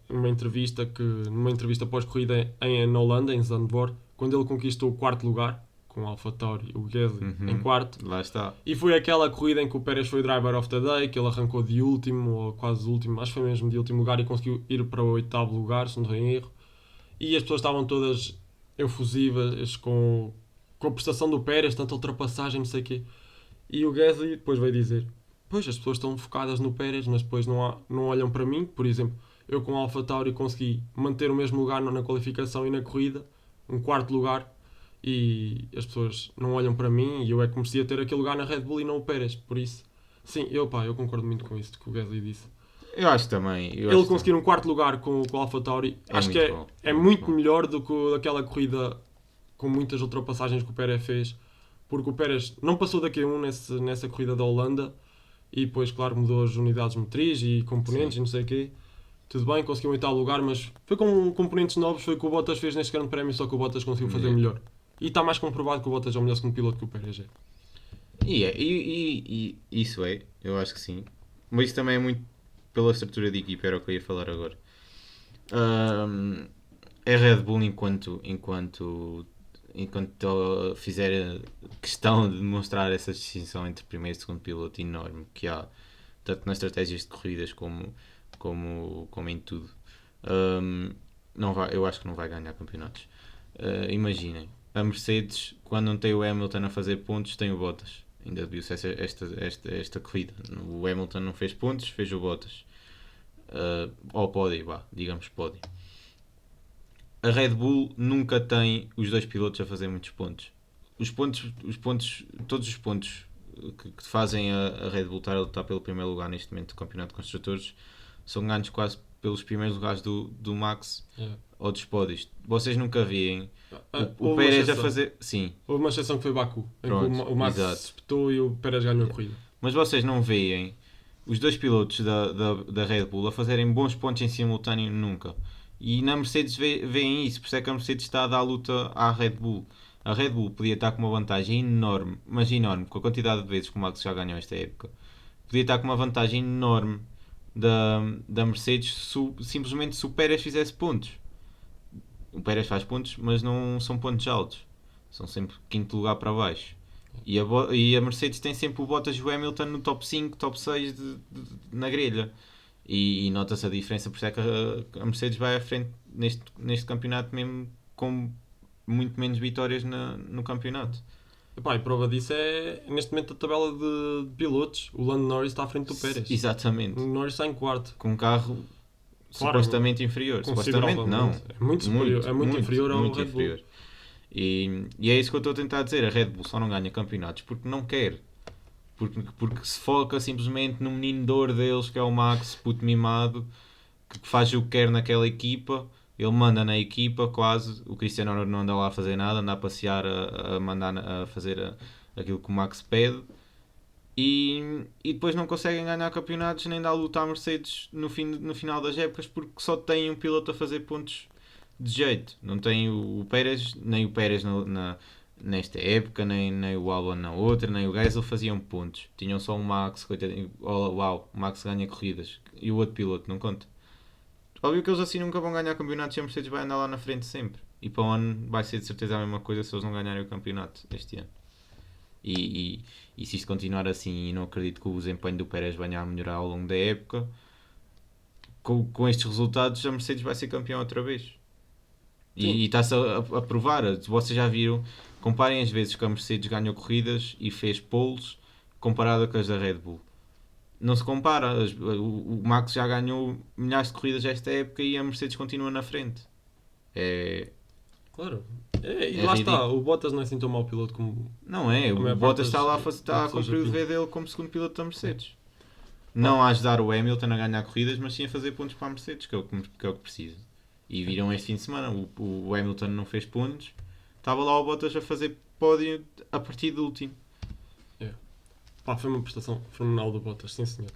numa entrevista pós-corrida na Holanda, em Zandvoort, quando ele conquistou o 4º lugar com o AlphaTauri, o Gasly em 4º. Lá está. E foi aquela corrida em que o Pérez foi o driver of the day, que ele arrancou de último, ou quase último, acho que foi mesmo de último lugar, e conseguiu ir para o 8º lugar, se não estou em erro. E as pessoas estavam todas efusivas com a prestação do Pérez, tanta ultrapassagem, não sei o quê. E o Gasly depois veio dizer: pois, as pessoas estão focadas no Pérez, mas depois não olham para mim. Por exemplo, eu com o AlphaTauri consegui manter o mesmo lugar na qualificação e na corrida, um 4º lugar, e as pessoas não olham para mim e eu é que merecia ter aquele lugar na Red Bull e não o Pérez. Por isso, sim, eu concordo muito com isso que o Gasly disse. Eu acho também. Ele conseguir um 4º lugar com o AlphaTauri, acho que é muito melhor do que aquela corrida com muitas ultrapassagens que o Pérez fez, porque o Pérez não passou da Q1 nessa corrida da Holanda e depois, claro, mudou as unidades motriz e componentes. Sim. E não sei o quê. Tudo bem, conseguiu um 8º lugar, mas foi com componentes novos, foi o que o Bottas fez neste grande prémio, só que o Bottas conseguiu fazer melhor. E está mais comprovado que o Bottas é o melhor segundo piloto que o Pérez é. E isso eu acho que sim. Mas isso também é muito pela estrutura de equipa, era o que eu ia falar agora. É Red Bull enquanto fizer questão de demonstrar essa distinção entre primeiro e segundo piloto enorme que há, tanto nas estratégias de corridas como em tudo. Eu acho que não vai ganhar campeonatos. Imaginem, a Mercedes, quando não tem o Hamilton a fazer pontos, tem o Bottas. Ainda viu-se esta corrida. O Hamilton não fez pontos, fez o Bottas. Ao pódio, digamos pódio. A Red Bull nunca tem os dois pilotos a fazer muitos pontos. Todos os pontos que fazem a Red Bull estar a lutar pelo primeiro lugar neste momento do Campeonato de Construtores são ganhos quase pelos primeiros lugares do Max ou dos pódios. Vocês nunca veem o Pérez a fazer... Sim. Houve uma exceção que foi Baku, Pronto, em que o Max se espetou e o Pérez ganhou a corrida. Mas vocês não veem os dois pilotos da Red Bull a fazerem bons pontos em simultâneo nunca. E na Mercedes veem isso, por isso é que a Mercedes está a dar a luta à Red Bull. A Red Bull podia estar com uma vantagem enorme, mas enorme, com a quantidade de vezes que o Max já ganhou esta época. Podia estar com uma vantagem enorme da Mercedes simplesmente se o Pérez fizesse pontos. O Pérez faz pontos, mas não são pontos altos. São sempre quinto lugar para baixo. E a Mercedes tem sempre o Bottas e o Hamilton no top 5, top 6 na grelha. E nota-se a diferença, por isso é que a Mercedes vai à frente neste campeonato mesmo com muito menos vitórias no campeonato. Epá, e prova disso é neste momento a tabela de pilotos. O Lando Norris está à frente do Pérez. Exatamente. O Norris está em quarto. Com um carro supostamente inferior. Supostamente não. É muito superior. É muito inferior ao Red Bull. E é isso que eu estou a tentar dizer. A Red Bull só não ganha campeonatos porque não quer. Porque se foca simplesmente no menino de ouro deles, que é o Max, puto mimado, que faz o que quer naquela equipa. Ele manda na equipa quase. O Cristiano Ronaldo não anda lá a fazer nada, anda a passear, a mandar a fazer aquilo que o Max pede. E depois não conseguem ganhar campeonatos nem dar luta à Mercedes no final das épocas porque só tem um piloto a fazer pontos de jeito. Não tem o Pérez, nem o Pérez nesta época, nem o Albon na outra, nem o Gasly faziam pontos. Tinham só um Max, coitadinho. Uau, o Max ganha corridas. E o outro piloto não conta. Óbvio que eles assim nunca vão ganhar campeonatos e a Mercedes vai andar lá na frente sempre. E para o ano vai ser de certeza a mesma coisa se eles não ganharem o campeonato este ano. E se isto continuar assim, e não acredito que o desempenho do Pérez venha a melhorar ao longo da época, com estes resultados a Mercedes vai ser campeão outra vez. E está-se a provar. Vocês já viram, comparem as vezes que a Mercedes ganhou corridas e fez poles comparada com as da Red Bull. Não se compara. O Max já ganhou milhares de corridas esta época e a Mercedes continua na frente. Claro. E lá está, o Bottas não é assim tão mau piloto como... Não é, o Bottas está a cumprir o dever dele como segundo piloto da Mercedes. Não a ajudar o Hamilton a ganhar corridas, mas sim a fazer pontos para a Mercedes, que é o que precisa. E viram este fim de semana, o Hamilton não fez pontos, estava lá o Bottas a fazer pódio a partir do último. Foi uma prestação fenomenal do Bottas, sim senhor.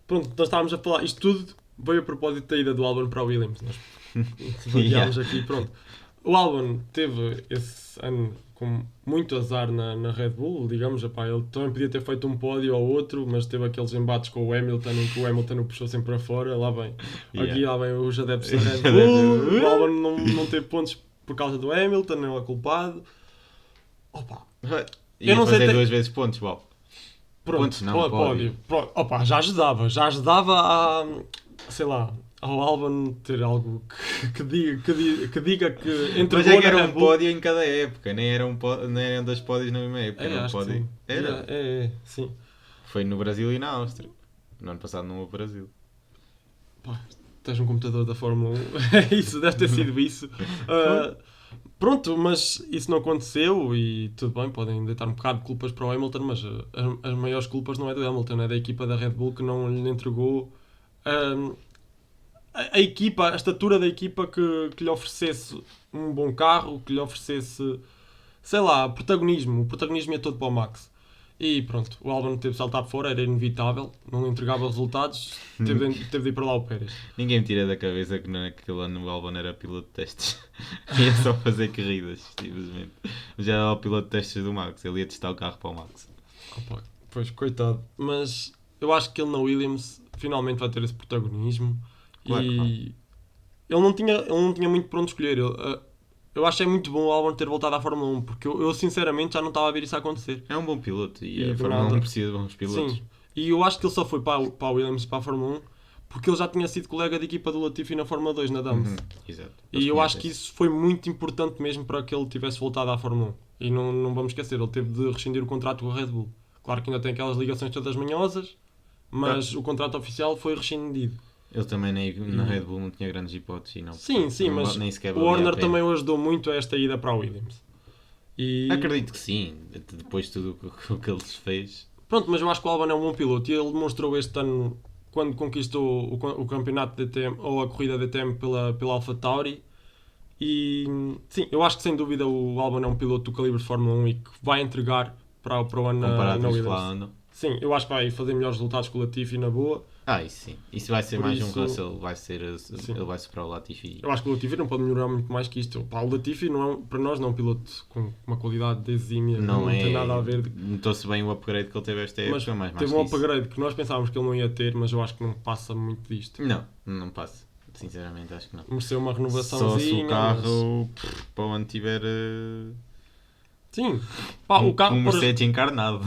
Pronto, nós estávamos a falar, isto tudo veio a propósito da ida do Albon para o Williams. Nós vagueámos aqui, pronto. O Albon teve esse ano com muito azar na Red Bull, digamos, ele também podia ter feito um pódio ou outro, mas teve aqueles embates com o Hamilton em que o Hamilton o puxou sempre para fora, lá vem os adeptos da Red Bull, o Albon não teve pontos por causa do Hamilton, não é culpado. Eu não sei fazer duas vezes pontos, Bob. Pronto, pódio. Já ajudava a, sei lá, ao Albon ter algo que diga que entregou. Mas é que era um pódio em cada época, nem eram dois pódios na mesma época. Era um pódio. Era? Sim. Foi no Brasil e na Áustria. No ano passado não houve Brasil. Tens um computador da Fórmula 1. Isso, deve ter sido isso. Pronto, mas isso não aconteceu e tudo bem, podem deitar um bocado de culpas para o Hamilton, mas as maiores culpas não é do Hamilton, é da equipa da Red Bull que não lhe entregou a equipa, a estatura da equipa que lhe oferecesse um bom carro, que lhe oferecesse, sei lá, protagonismo. O protagonismo é todo para o Max. E pronto, o Albon teve de saltar fora, era inevitável, não entregava resultados, teve de ir para lá o Pérez. Ninguém me tira da cabeça que naquele ano o Albon era piloto de testes. Ia só fazer corridas, simplesmente. Já era o piloto de testes do Max, ele ia testar o carro para o Max. Pois, coitado. Mas eu acho que ele na Williams finalmente vai ter esse protagonismo. Claro que E ele não tinha muito por onde escolher. Eu achei muito bom o Albon ter voltado à Fórmula 1, porque eu sinceramente já não estava a ver isso acontecer. é um bom piloto e E a do Fórmula 1 nada- precisa de bons pilotos. Sim, e eu acho que ele só foi para a Williams e para a Fórmula 1 porque ele já tinha sido colega de equipa do Latifi na Fórmula 2, na Dams. Exato. E eu acho que isso foi muito importante mesmo para que ele tivesse voltado à Fórmula 1. E não vamos esquecer, ele teve de rescindir o contrato com a Red Bull. Claro que ainda tem aquelas ligações todas manhosas, mas o contrato oficial foi rescindido. Ele também na Red Bull não tinha grandes hipóteses. E não, Sim, sim, não, mas nem sequer o valia a Horner pena. também o ajudou muito a esta ida para a Williams. E Acredito que sim, depois de tudo o que ele fez. pronto, mas eu acho que o Albon é um bom piloto e ele demonstrou este ano quando conquistou o campeonato DTM ou a corrida DTM pela AlphaTauri. E sim, eu acho que sem dúvida o Albon é um piloto do calibre de Fórmula 1 e que vai entregar para o ano Comparado na aos que Williams. lá andam. Sim, eu acho que vai fazer melhores resultados que o Latifi na boa. Isso sim. Isso vai ser Por mais isso- um Russell, ele vai superar o Eu Latifi. acho que o Latifi não pode melhorar muito mais que isto. Pá, o Latifi não é, para nós não é um piloto com uma qualidade exímia, não Não é. tem nada a ver. Notou-se bem o upgrade que ele teve esta Mas época, mas mais teve um que isso. upgrade que nós pensávamos que ele não ia ter, mas eu acho que não passa muito disto. Não passa. Sinceramente, acho que não. Mereceu uma Só renovaçãozinha. se o mas- carro para o ano tiver Sim. Pá, o carro, um Mercedes encarnado,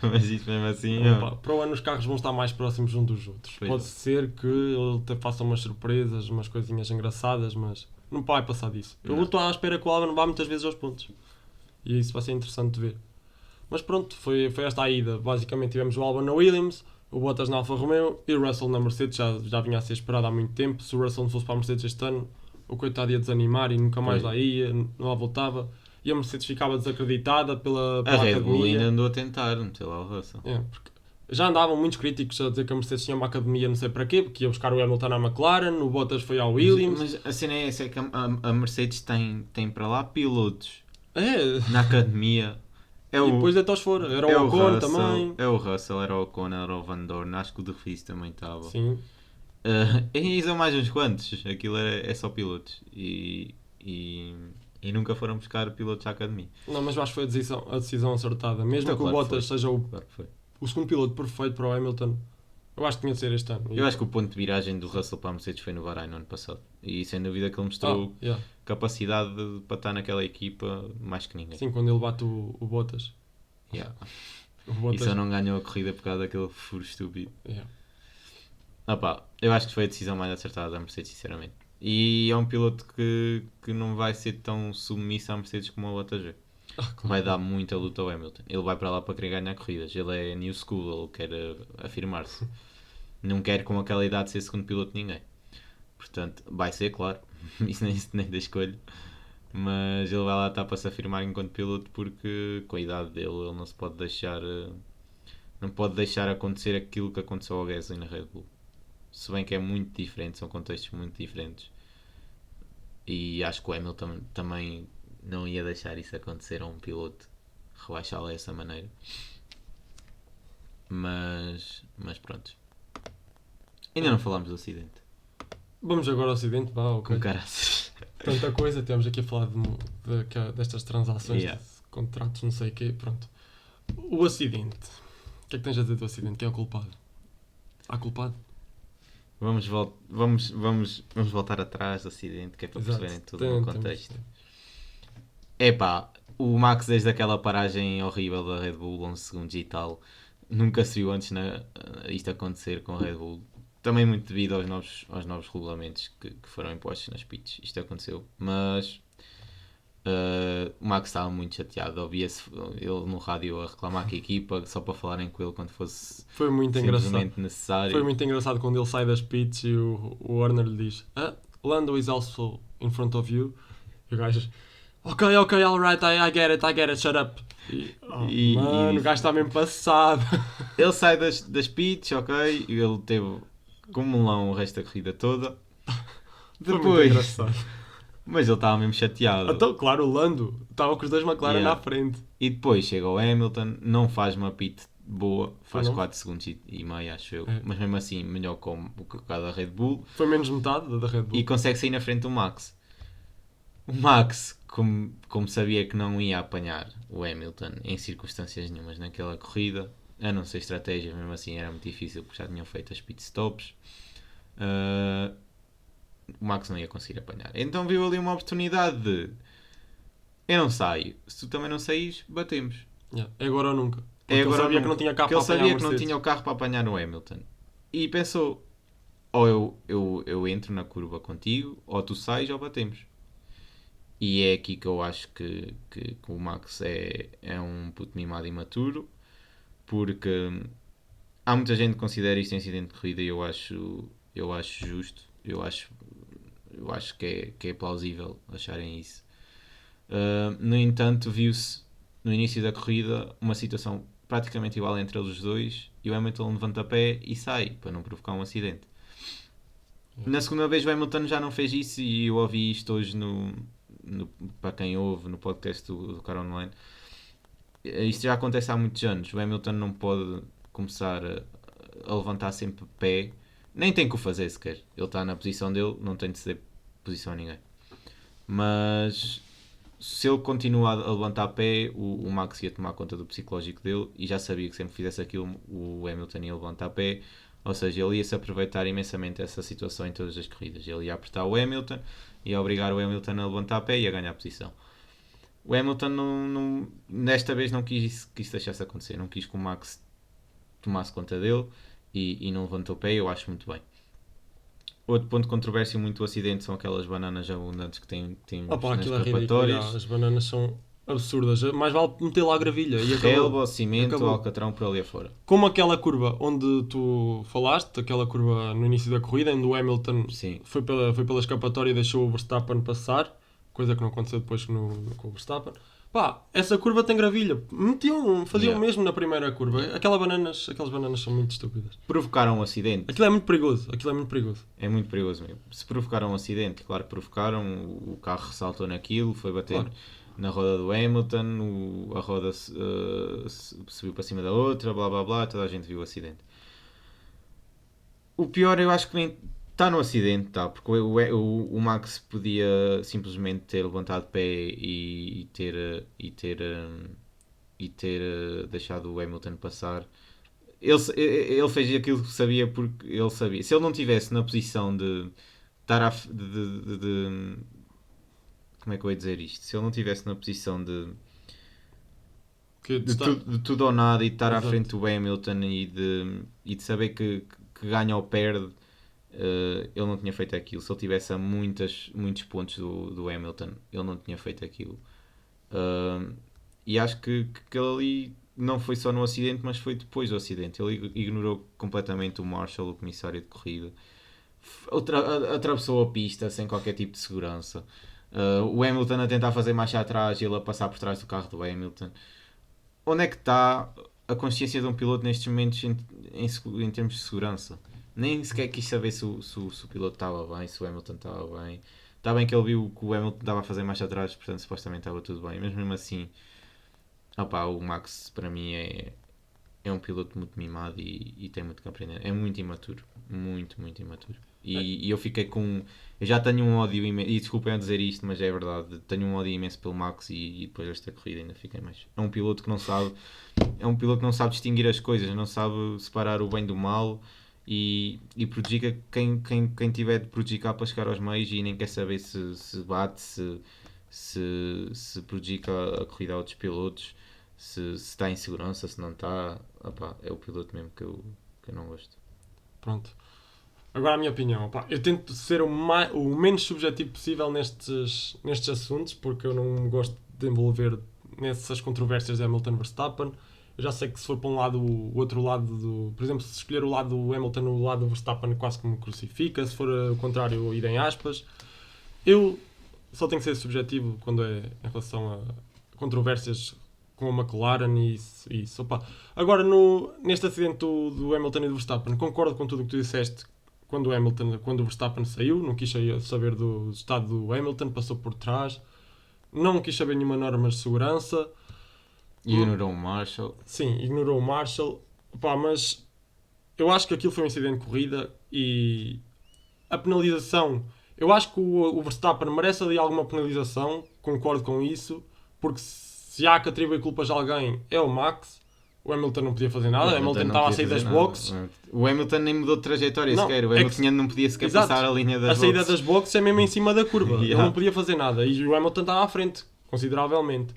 mas isso mesmo assim. Pá, para o ano os carros vão estar mais próximos uns dos outros. Pois Pode é. ser que ele te faça umas surpresas, umas coisinhas engraçadas, mas não vai passar disso. Eu Não. estou à espera que o Albon vá muitas vezes aos pontos. E isso vai ser interessante de ver. Mas pronto, foi esta a ida. Basicamente tivemos o Albon na Williams, o Bottas na Alfa Romeo e o Russell na Mercedes. Já vinha a ser esperado há muito tempo. Se o Russell não fosse para a Mercedes este ano, o coitado ia desanimar e nunca mais Pois. lá ia, não lá voltava. E a Mercedes ficava desacreditada pela A Red Bull academia. ainda andou a tentar meter lá o Russell. Porque já andavam muitos críticos a dizer que a Mercedes tinha uma academia não sei para quê, porque ia buscar o Hamilton à McLaren, o Bottas foi ao Williams. Mas a cena é essa, é que a Mercedes tem para lá pilotos É, na academia. É e o, depois então fora. Era é o o Ocon Russell, também. é o Russell, era o Ocon, era o Van Dorn, acho que o De Vries também estava. Sim. E são mais uns quantos, aquilo é só pilotos. E nunca foram buscar pilotos à academia. Não, mas eu acho que foi a decisão acertada. Mesmo Então, que o claro que Bottas foi. seja Claro que foi. o segundo piloto perfeito para o Hamilton, eu acho que tinha de ser este ano. Eu acho que o ponto de viragem do Russell para a Mercedes foi no Bahrein no ano passado. E sem dúvida que ele mostrou Yeah. capacidade para estar naquela equipa mais que ninguém. Sim, quando ele bate o Bottas. Yeah. O E Bottas. só não ganhou a corrida por causa daquele furo estúpido. Yeah. Eu acho que foi a decisão mais acertada da Mercedes, sinceramente. E é um piloto que não vai ser tão submisso à Mercedes como o Bottas é. Vai dar muita luta ao Hamilton. Ele vai para lá para querer ganhar corridas. Ele é new school, ele quer afirmar-se. Não quer com aquela idade ser segundo piloto de ninguém. Portanto, vai ser, claro. Isso nem da escolha. Mas ele vai lá estar para se afirmar enquanto piloto porque com a idade dele ele não se pode deixar... Não pode deixar acontecer aquilo que aconteceu ao Gasly na Red Bull. Se bem que é muito diferente, são contextos muito diferentes. E acho que o Hamilton também não ia deixar isso acontecer a um piloto, rebaixá-lo dessa maneira. Mas pronto. Ainda não falámos do acidente. Vamos agora ao acidente, vá, ok. Com caraças. Tanta coisa, temos aqui a falar destas transações, Yeah. de contratos, não sei o quê, pronto. O acidente. O que é que tens a dizer do acidente? Quem é o culpado? Há culpado? Vamos voltar atrás do acidente, que é para perceberem tudo no contexto. Epá, o Max desde aquela paragem horrível da Red Bull, 11 segundos e tal, nunca se viu antes isto acontecer com a Red Bull. Também muito devido aos novos regulamentos que foram impostos nas pits. Isto aconteceu. Mas o Max estava muito chateado. Ouvia-se ele no rádio a reclamar com a equipa só para falarem com ele quando fosse Foi muito engraçado. simplesmente necessário. Foi muito engraçado quando ele sai das pits e o Warner lhe diz Lando is also in front of you. E o gajo ok, alright, I get it, shut up. Mano, o gajo está mesmo passado. Ele sai das pits, ok, e ele teve como um melão o resto da corrida toda. Foi muito Depois, engraçado. mas ele estava mesmo chateado. Então, claro, o Lando estava com os dois McLaren Yeah. na frente. E depois chega o Hamilton, não faz uma pit boa, faz Não. 4 segundos e meio, acho eu. É. Mas mesmo assim, melhor com o que da Red Bull. Foi menos metade da Red Bull. E consegue sair na frente do Max. O Max, como sabia que não ia apanhar o Hamilton em circunstâncias nenhumas naquela corrida, a não ser estratégia, mesmo assim era muito difícil porque já tinham feito as pit stops. O Max não ia conseguir apanhar. Então viu ali uma oportunidade de eu não saio, se tu também não saís, batemos. Yeah. É agora ou nunca. É Porque ele agora ou sabia que nunca. não tinha carro Porque ele para apanhar a sabia que não Mercedes. tinha o carro para apanhar no Hamilton. E pensou, ou eu entro na curva contigo, ou tu sais ou batemos. E é aqui que eu acho que o Max é um puto mimado e imaturo, porque há muita gente que considera isto um incidente de corrida e eu acho justo, eu acho que é plausível acharem isso. No entanto, viu-se no início da corrida uma situação praticamente igual entre eles dois e o Hamilton levanta pé e sai para não provocar um acidente. Na segunda vez o Hamilton já não fez isso e eu ouvi isto hoje para quem ouve no podcast do Car Online. Isto já acontece há muitos anos. O Hamilton não pode começar a levantar sempre pé, nem tem que o fazer sequer. Ele está na posição dele, não tem de ceder posição a ninguém. Mas se ele continua a levantar pé, o Max ia tomar conta do psicológico dele e já sabia que sempre que fizesse aquilo o Hamilton ia levantar pé. Ou seja, ele ia se aproveitar imensamente dessa situação em todas as corridas. Ele ia apertar o Hamilton, ia obrigar o Hamilton a levantar pé e a ganhar a posição. O Hamilton desta vez não quis que isso deixasse acontecer. Não quis que o Max tomasse conta dele e não levantou pé. Eu acho muito bem. Outro ponto de controvérsia muito o acidente são aquelas bananas abundantes que tem nas Aquilo é ridículo. escapatórias. As bananas são absurdas. Mais vale meter lá a gravilha. E Relva, cimento, acabou. alcatrão por ali afora. Como aquela curva onde tu falaste, aquela curva no início da corrida, onde o Hamilton Sim. foi pela escapatória e deixou o Verstappen passar, coisa que não aconteceu depois com o Verstappen. Essa curva tem gravilha. Faziam o mesmo na primeira curva. Aquelas bananas são muito estúpidas. Provocaram um acidente. Aquilo é muito perigoso. É muito perigoso mesmo. Se provocaram um acidente, claro que provocaram. O carro ressaltou naquilo, foi bater na roda do Hamilton, a roda subiu para cima da outra, blá blá blá, toda a gente viu o acidente. O pior eu acho que nem está no acidente, tá? Porque o Max podia simplesmente ter levantado pé e ter deixado o Hamilton passar. Ele fez aquilo que sabia porque ele sabia. Se ele não estivesse na posição de estar como é que eu ia dizer isto? Se ele não estivesse na posição de tudo ou nada e de estar à frente do Hamilton e de saber que ganha ou perde, ele não tinha feito aquilo. Se ele tivesse a muitos pontos do Hamilton, ele não tinha feito aquilo. E acho que ele ali não foi só no acidente, mas foi depois do acidente. Ele ignorou completamente o Marshall, o comissário de corrida. Atravessou a pista sem qualquer tipo de segurança. O Hamilton a tentar fazer marcha atrás e ele a passar por trás do carro do Hamilton. Onde é que está a consciência de um piloto nestes momentos em termos de segurança? Nem sequer quis saber se o piloto estava bem, se o Hamilton estava bem. Está bem que ele viu que o Hamilton estava a fazer marcha atrás, portanto supostamente estava tudo bem. Mas mesmo assim, o Max para mim é um piloto muito mimado e tem muito que aprender. É muito imaturo. Muito, muito imaturo. E eu fiquei com... Eu já tenho um ódio imenso, e desculpem a dizer isto, mas é verdade. Tenho um ódio imenso pelo Max e depois desta corrida ainda fiquei mais... É um piloto que não sabe... É um piloto que não sabe distinguir as coisas, não sabe separar o bem do mal e prejudica quem tiver de prejudicar para chegar aos meios e nem quer saber se bate, se prejudica a corrida a outros pilotos, se está em segurança, se não está. É o piloto mesmo que eu não gosto. Pronto. Agora a minha opinião. Eu tento ser o menos subjetivo possível nestes assuntos, porque eu não gosto de envolver nessas controvérsias de Hamilton Verstappen. Eu já sei que se for para um lado, o outro lado por exemplo, se escolher o lado do Hamilton o lado do Verstappen quase que me crucifica, se for o contrário, idem aspas. Eu só tenho que ser subjetivo quando é em relação a controvérsias com a McLaren e isso. Agora, neste acidente do Hamilton e do Verstappen, concordo com tudo o que tu disseste quando o Verstappen saiu, não quis saber do estado do Hamilton, passou por trás, não quis saber nenhuma norma de segurança. Ignorou o Marshall. Sim, ignorou o Marshall. Mas eu acho que aquilo foi um incidente de corrida e a penalização... Eu acho que o Verstappen merece ali alguma penalização, concordo com isso, porque se há que atribuir culpas a alguém é o Max. o Hamilton não podia fazer nada, o Hamilton não estava a podia sair das fazer nada. boxes. O Hamilton nem mudou de trajetória Não, sequer. O é Hamilton não podia sequer Exato. passar a linha das A saída boxes. das boxes é mesmo em cima da curva. Ele Yeah. não podia fazer nada. E o Hamilton estava à frente, consideravelmente.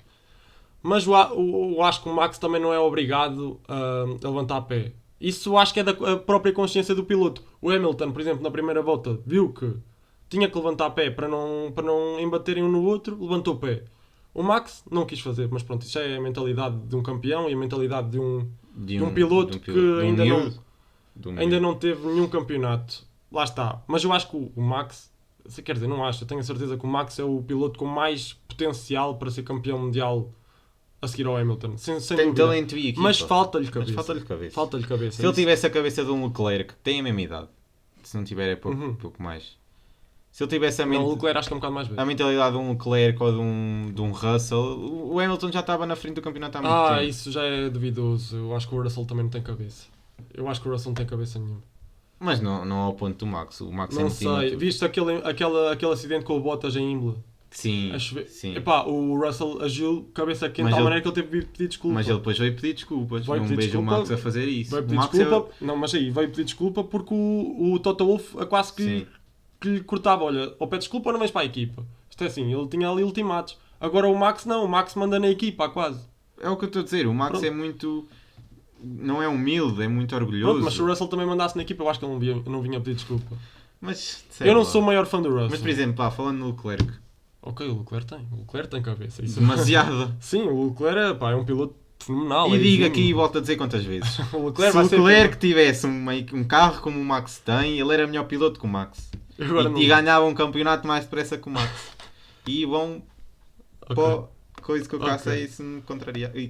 Mas eu acho que o Max também não é obrigado a levantar a pé. Isso acho que é da própria consciência do piloto. O Hamilton, por exemplo, na primeira volta, viu que tinha que levantar a pé para não embaterem um no outro, levantou o pé. O Max não quis fazer, mas pronto, isso é a mentalidade de um campeão e a mentalidade de um piloto que ainda não teve nenhum campeonato. Lá está. Mas eu acho que o Max, quer dizer, não acho, eu tenho a certeza que o Max é o piloto com mais potencial para ser campeão mundial a seguir ao Hamilton. Sem Tem dúvida. talento e equipa. Mas falta-lhe cabeça. Falta-lhe cabeça. Se Isso. ele tivesse a cabeça de um Leclerc, que tem a mesma idade, se não tiver é pouco mais. Se ele tivesse Não, o Leclerc acho que é um bocado mais velho. a mentalidade de um Leclerc ou de um Russell, o Hamilton já estava na frente do campeonato há muito tempo. Isso já é duvidoso. Eu acho que o Russell também não tem cabeça. Eu acho que o Russell não tem cabeça nenhuma. Mas não ao ponto do Max. O Max Não é sei. Viste aquele acidente com o Bottas em Imola? Sim, A chover. sim. Epá, o Russell agiu cabeça quente de tal maneira que ele teve de pedir desculpa. Mas ele depois veio pedir desculpas. Veio Não pedir vejo o desculpa. Max a fazer isso. Veio O pedir Max desculpa. Não, mas aí veio pedir desculpa porque o Toto Wolff quase Sim. que lhe cortava. Olha, ou pede desculpa ou não vens para a equipa. Isto é assim, ele tinha ali ultimatos. Agora o Max não, o Max manda na equipa quase. É o que eu estou a dizer. O Max Pronto. é muito... Não é humilde, é muito orgulhoso. Pronto, mas se o Russell também mandasse na equipa, eu acho que ele não vinha pedir desculpa. Mas, Eu não sou o maior fã do Russell. Mas, por exemplo, falando no Leclerc, Ok, o Leclerc tem cabeça. Isso. demasiado. Sim, o Leclerc é um piloto fenomenal. E é digo exímio. aqui e volto a dizer quantas vezes. O Leclerc Se vai o ser Leclerc tivesse um carro como o Max tem, ele era melhor piloto que o Max. Agora não- E ganhava um campeonato mais depressa que o Max. E vão Ok. pô, coisa que eu cá Ok. sei se me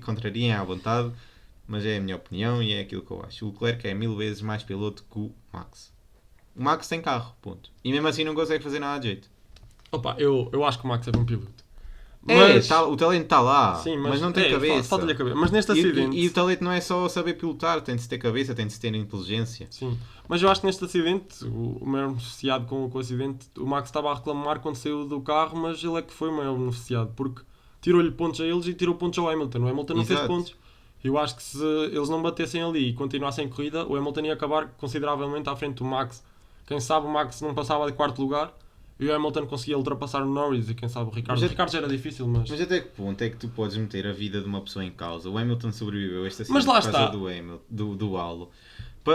contrariem à vontade, mas é a minha opinião e é aquilo que eu acho. O Leclerc é 1000 vezes mais piloto que o Max. O Max tem carro, ponto. E mesmo assim não consegue fazer nada de jeito. Opa, eu acho que o Max é bom piloto. O talento está lá, Sim, mas não tem cabeça. Falta-lhe a cabeça. Mas neste acidente... E o talento não é só saber pilotar, tem de se ter cabeça, tem de se ter inteligência. Sim, mas eu acho que neste acidente, o maior beneficiado com o acidente, o Max estava a reclamar quando saiu do carro, mas ele é que foi o maior beneficiado, porque tirou-lhe pontos a eles e tirou pontos ao Hamilton. O Hamilton não fez Exato. pontos. Eu acho que se eles não batessem ali e continuassem a corrida, o Hamilton ia acabar consideravelmente à frente do Max. Quem sabe o Max não passava de quarto lugar e o Hamilton conseguia ultrapassar o Norris e quem sabe o Ricardo. Mas O Ricardo já era difícil, mas... Mas até que ponto é que tu podes meter a vida de uma pessoa em causa? O Hamilton sobreviveu a este Mas acidente lá por causa está. do halo.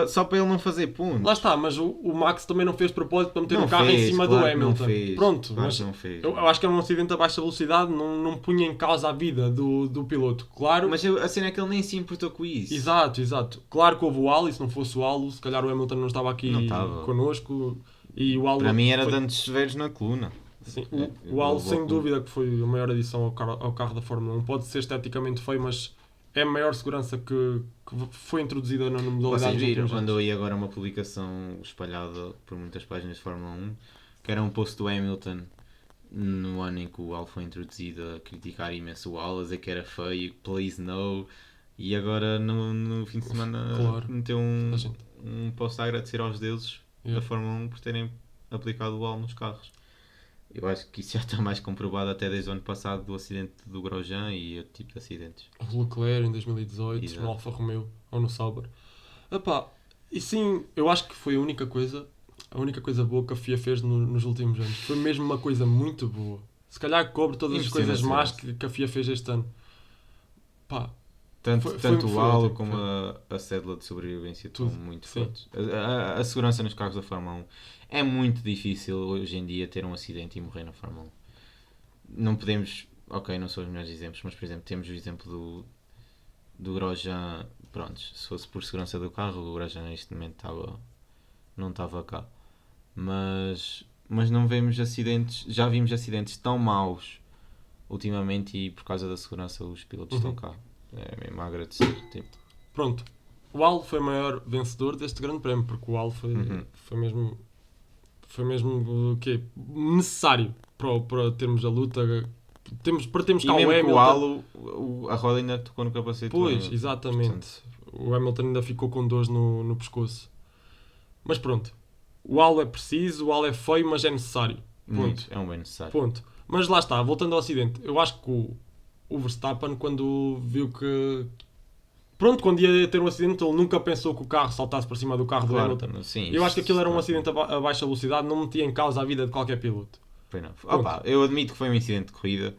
Só para ele não fazer pontos. Lá está, mas o Max também não fez propósito para meter Não o carro fez, em cima claro do que não Hamilton. fez, Pronto, claro mas que não fez. eu acho que era um acidente a baixa velocidade, não punha em causa a vida do piloto. Claro, Mas a cena é que ele nem se importou com isso. exato. Claro que houve o halo, e se não fosse o halo, se calhar o Hamilton não estava aqui Não estava. connosco. E o halo Para mim era foi- danos severos na coluna. Sim, É, o halo, eu sem vou- dúvida, que foi a maior adição ao carro da Fórmula 1. Pode ser esteticamente feio, mas é a maior segurança que foi introduzida na modalidade. Vocês nos viram, últimos anos. andou aí agora uma publicação espalhada por muitas páginas de Fórmula 1, que era um post do Hamilton no ano em que o halo foi introduzido, a criticar imenso o halo, a dizer que era feio, please no, e agora no fim de semana Claro. meteu A gente. um post a agradecer aos deuses Yeah. da Fórmula 1 por terem aplicado o halo nos carros. Eu acho que isso já está mais comprovado até desde o ano passado do acidente do Grosjean e outro tipo de acidentes. O Leclerc em 2018, Exato. no Alfa Romeo ou no Sauber. Epá, e sim, eu acho que foi a única coisa boa que a FIA fez nos últimos anos. Foi mesmo uma coisa muito boa. Se calhar cobre todas as Investiu na coisas más segurança. que a FIA fez este ano. Pá, Tanto Foi o halo ótimo, como foi. a cédula de sobrevivência Tudo, estão muito sim. fortes. A segurança nos carros da Fórmula 1 é muito difícil hoje em dia ter um acidente e morrer na Fórmula 1. Não podemos, ok, não são os melhores exemplos, mas por exemplo temos o exemplo do Grosjean. Pronto, se fosse por segurança do carro, o Grosjean neste momento não estava cá. Mas não vemos acidentes, já vimos acidentes tão maus ultimamente e por causa da segurança os pilotos estão cá. É mesmo a agradecer. Tipo, pronto. O Al foi o maior vencedor deste grande prémio, porque o Al foi mesmo o quê? Necessário para termos a luta. Para termos e cá o mesmo que Hamilton. o halo, a roda ainda tocou no capacete. do Pois, Hamilton. exatamente. O Hamilton ainda ficou com dores no pescoço. Mas pronto. O halo é preciso, o halo é feio, mas é necessário. Ponto. Muito, é um bem necessário. Ponto. Mas lá está, voltando ao acidente. Eu acho que o Verstappen, quando viu que Pronto, quando ia ter um acidente, ele nunca pensou que o carro saltasse para cima do carro do Claro, Hamilton. sim. Eu acho que aquilo era um claro. acidente a baixa velocidade, não metia em causa a vida de qualquer piloto. Foi não. Pronto. Opa, eu admito que foi um incidente de corrida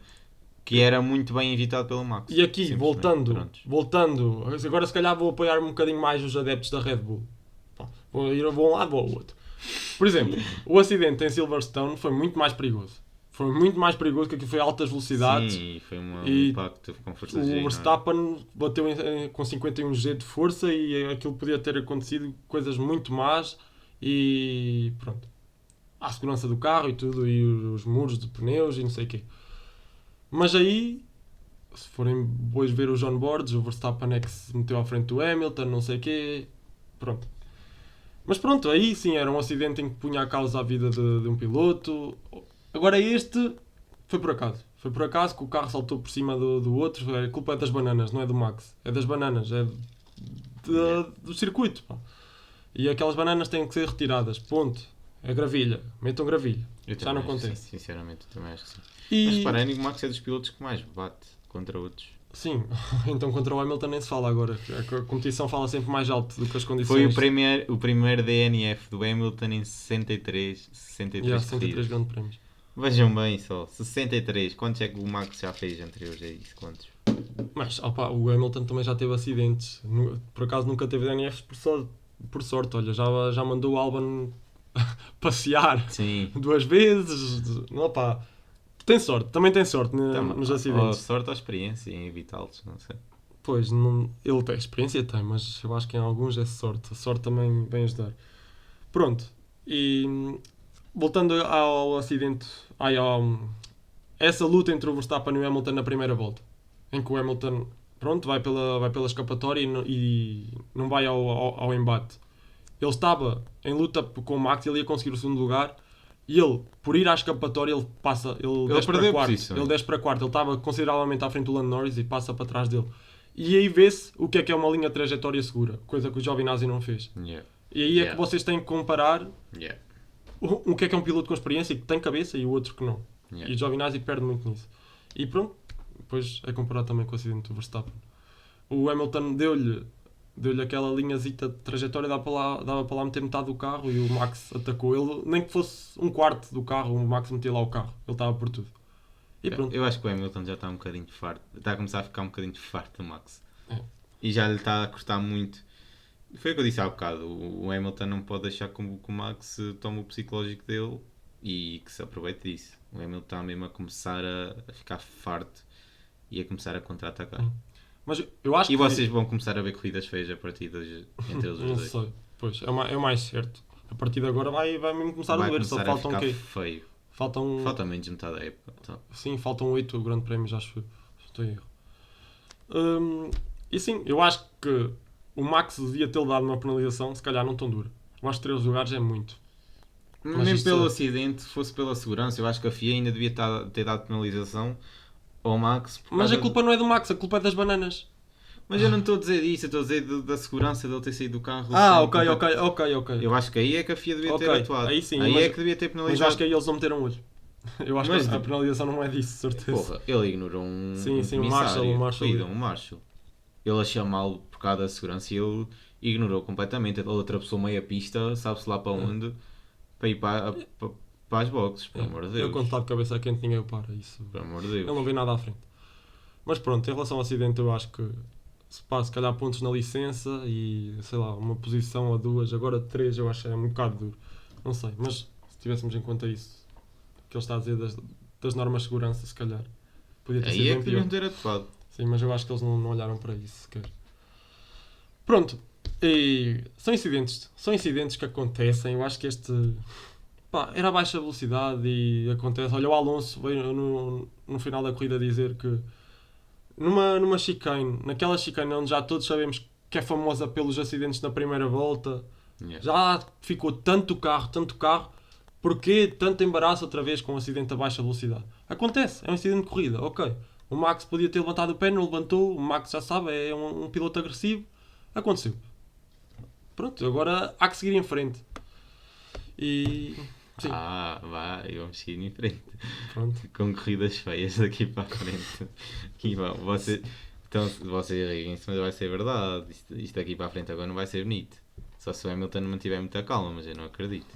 que era muito bem evitado pelo Max. E aqui, Simplesmente. voltando, agora se calhar vou apoiar um bocadinho mais os adeptos da Red Bull. Vou ir a um lado ou ao outro. Por exemplo, o acidente em Silverstone foi muito mais perigoso. Foi muito mais perigoso, que aquilo foi altas velocidades. Sim, foi um E impacto com força o G. Verstappen bateu com 51G de força e aquilo podia ter acontecido coisas muito más e pronto. A segurança do carro e tudo, e os muros de pneus e não sei o quê. Mas aí, se forem depois ver os onboards, o Verstappen é que se meteu à frente do Hamilton, não sei o quê. Pronto. Mas pronto, aí sim era um acidente em que punha a causa a vida de um piloto. Agora este foi por acaso. Foi por acaso que o carro saltou por cima do outro. A culpa é das bananas, não é do Max. É das bananas, é do circuito. Pá. E aquelas bananas têm que ser retiradas. Ponto. É gravilha. Metam gravilha. Eu Já não também acho que acontece. sim, sinceramente, eu também acho que sim. E... Mas reparem, o Max é dos pilotos que mais bate contra outros. Sim, então contra o Hamilton nem se fala agora. A competição fala sempre mais alto do que as condições. Foi o primeiro DNF do Hamilton em 63 63 corridas. grandes prémios. Vejam bem só, 63. Quantos é que o Max já fez anteriores a isso? Quantos? Mas opa, o Hamilton também já teve acidentes. Por acaso nunca teve DNFs por sorte. Olha, já mandou o Albon passear Sim. 2 vezes. Opa, tem sorte, também tem sorte nos Ou acidentes. sorte ou experiência em evitá-los, não sei. Pois, não, ele tem experiência, tem, mas eu acho que em alguns é sorte. A sorte também vem ajudar. Pronto, e voltando ao acidente, essa luta entre o Verstappen e o Hamilton na primeira volta, em que o Hamilton, pronto, vai pela escapatória e não vai ao embate. Ele estava em luta com o Max, ele ia conseguir o segundo lugar. E ele, por ir à escapatória, ele desce para quarto. Ele desce para quarto. Ele estava consideravelmente à frente do Lando Norris e passa para trás dele. E aí vê-se o que é uma linha de trajetória segura, coisa que o Giovinazzi não fez. Yeah. E aí é que vocês têm que comparar Yeah. o que é um piloto com experiência e que tem cabeça e o outro que não. Yeah. E o Giovinazzi perde muito nisso. E pronto, depois é comparado também com o acidente do Verstappen. O Hamilton deu-lhe aquela linhazita de trajetória, dava para lá meter metade do carro e o Max atacou. Ele, nem que fosse um quarto do carro, o Max metia lá o carro. Ele estava por tudo. E pronto. Eu acho que o Hamilton já está um bocadinho farto. Está a começar a ficar um bocadinho farto do Max. É. E já lhe está a custar muito. Foi o que eu disse há bocado. O Hamilton não pode deixar que o Max tome o psicológico dele e que se aproveite disso. O Hamilton está mesmo a começar a ficar farto e a começar a contra-atacar. Mas eu acho E que... vocês vão começar a ver corridas feias a partir entre eles os Não dois. sei. Pois, é o mais certo. A partir de agora vai mesmo começar Vai a doer. Só começar a faltam o ficar quê? feio. Faltam... Falta menos de metade da época. Então. Sim, faltam 8 grandes prémios, acho que estou em erro. E sim, eu acho que o Max devia ter dado uma penalização, se calhar não tão dura. Eu acho que 3 lugares é muito. Mas Nem isto- pelo acidente, se fosse pela segurança, eu acho que a FIA ainda devia ter dado penalização ao Max. Mas a culpa não é do Max, a culpa é das bananas. Mas eu não estou a dizer disso, eu estou a dizer da segurança dele ter saído do carro. Ok. Eu acho que aí é que a FIA devia ter Ok, atuado. aí sim, aí mas- é que devia ter Mas penalizado. acho que aí eles não meteram olho. Eu acho Mas que a tipo- penalização não é disso, certeza. Porra, ele ignorou um Sim, sim, comissário, o Marshall. um Marshall. Ele a chamá-lo por causa da segurança e ele ignorou completamente. A outra pessoa meia pista, sabe-se lá para onde, para ir para as boxes, pelo amor de Deus. Eu quando está de cabeça quente ninguém o para. Isso. Pelo amor de Ele Deus. não vê nada à frente. Mas pronto, em relação ao acidente eu acho que se calhar pontos na licença e sei lá, uma posição ou 2, agora 3 eu acho que é um bocado duro. Não sei, mas se tivéssemos em conta isso, que ele está a dizer das normas de segurança, se calhar podia ter sido Aí é bem que pior. deviam ter atuado. Sim, mas eu acho que eles não olharam para isso sequer. Pronto, e são incidentes que acontecem. Eu acho que este era a baixa velocidade e acontece. Olha, o Alonso veio no final da corrida dizer que numa chicane, naquela chicane onde já todos sabemos que é famosa pelos acidentes na primeira volta, Yeah. já ficou tanto carro, porquê tanto embaraço outra vez com um acidente a baixa velocidade? Acontece, é um acidente de corrida, ok. O Max podia ter levantado o pé, não levantou, o Max já sabe, é um piloto agressivo, aconteceu. Pronto, agora há que seguir em frente. E... sim, Vamos seguir em frente. pronto. Com corridas feias daqui para a frente. E bom, Então, vocês riem-se, mas vai ser verdade. Isto daqui para a frente agora não vai ser bonito. Só se o Hamilton mantiver muita calma, mas eu não acredito.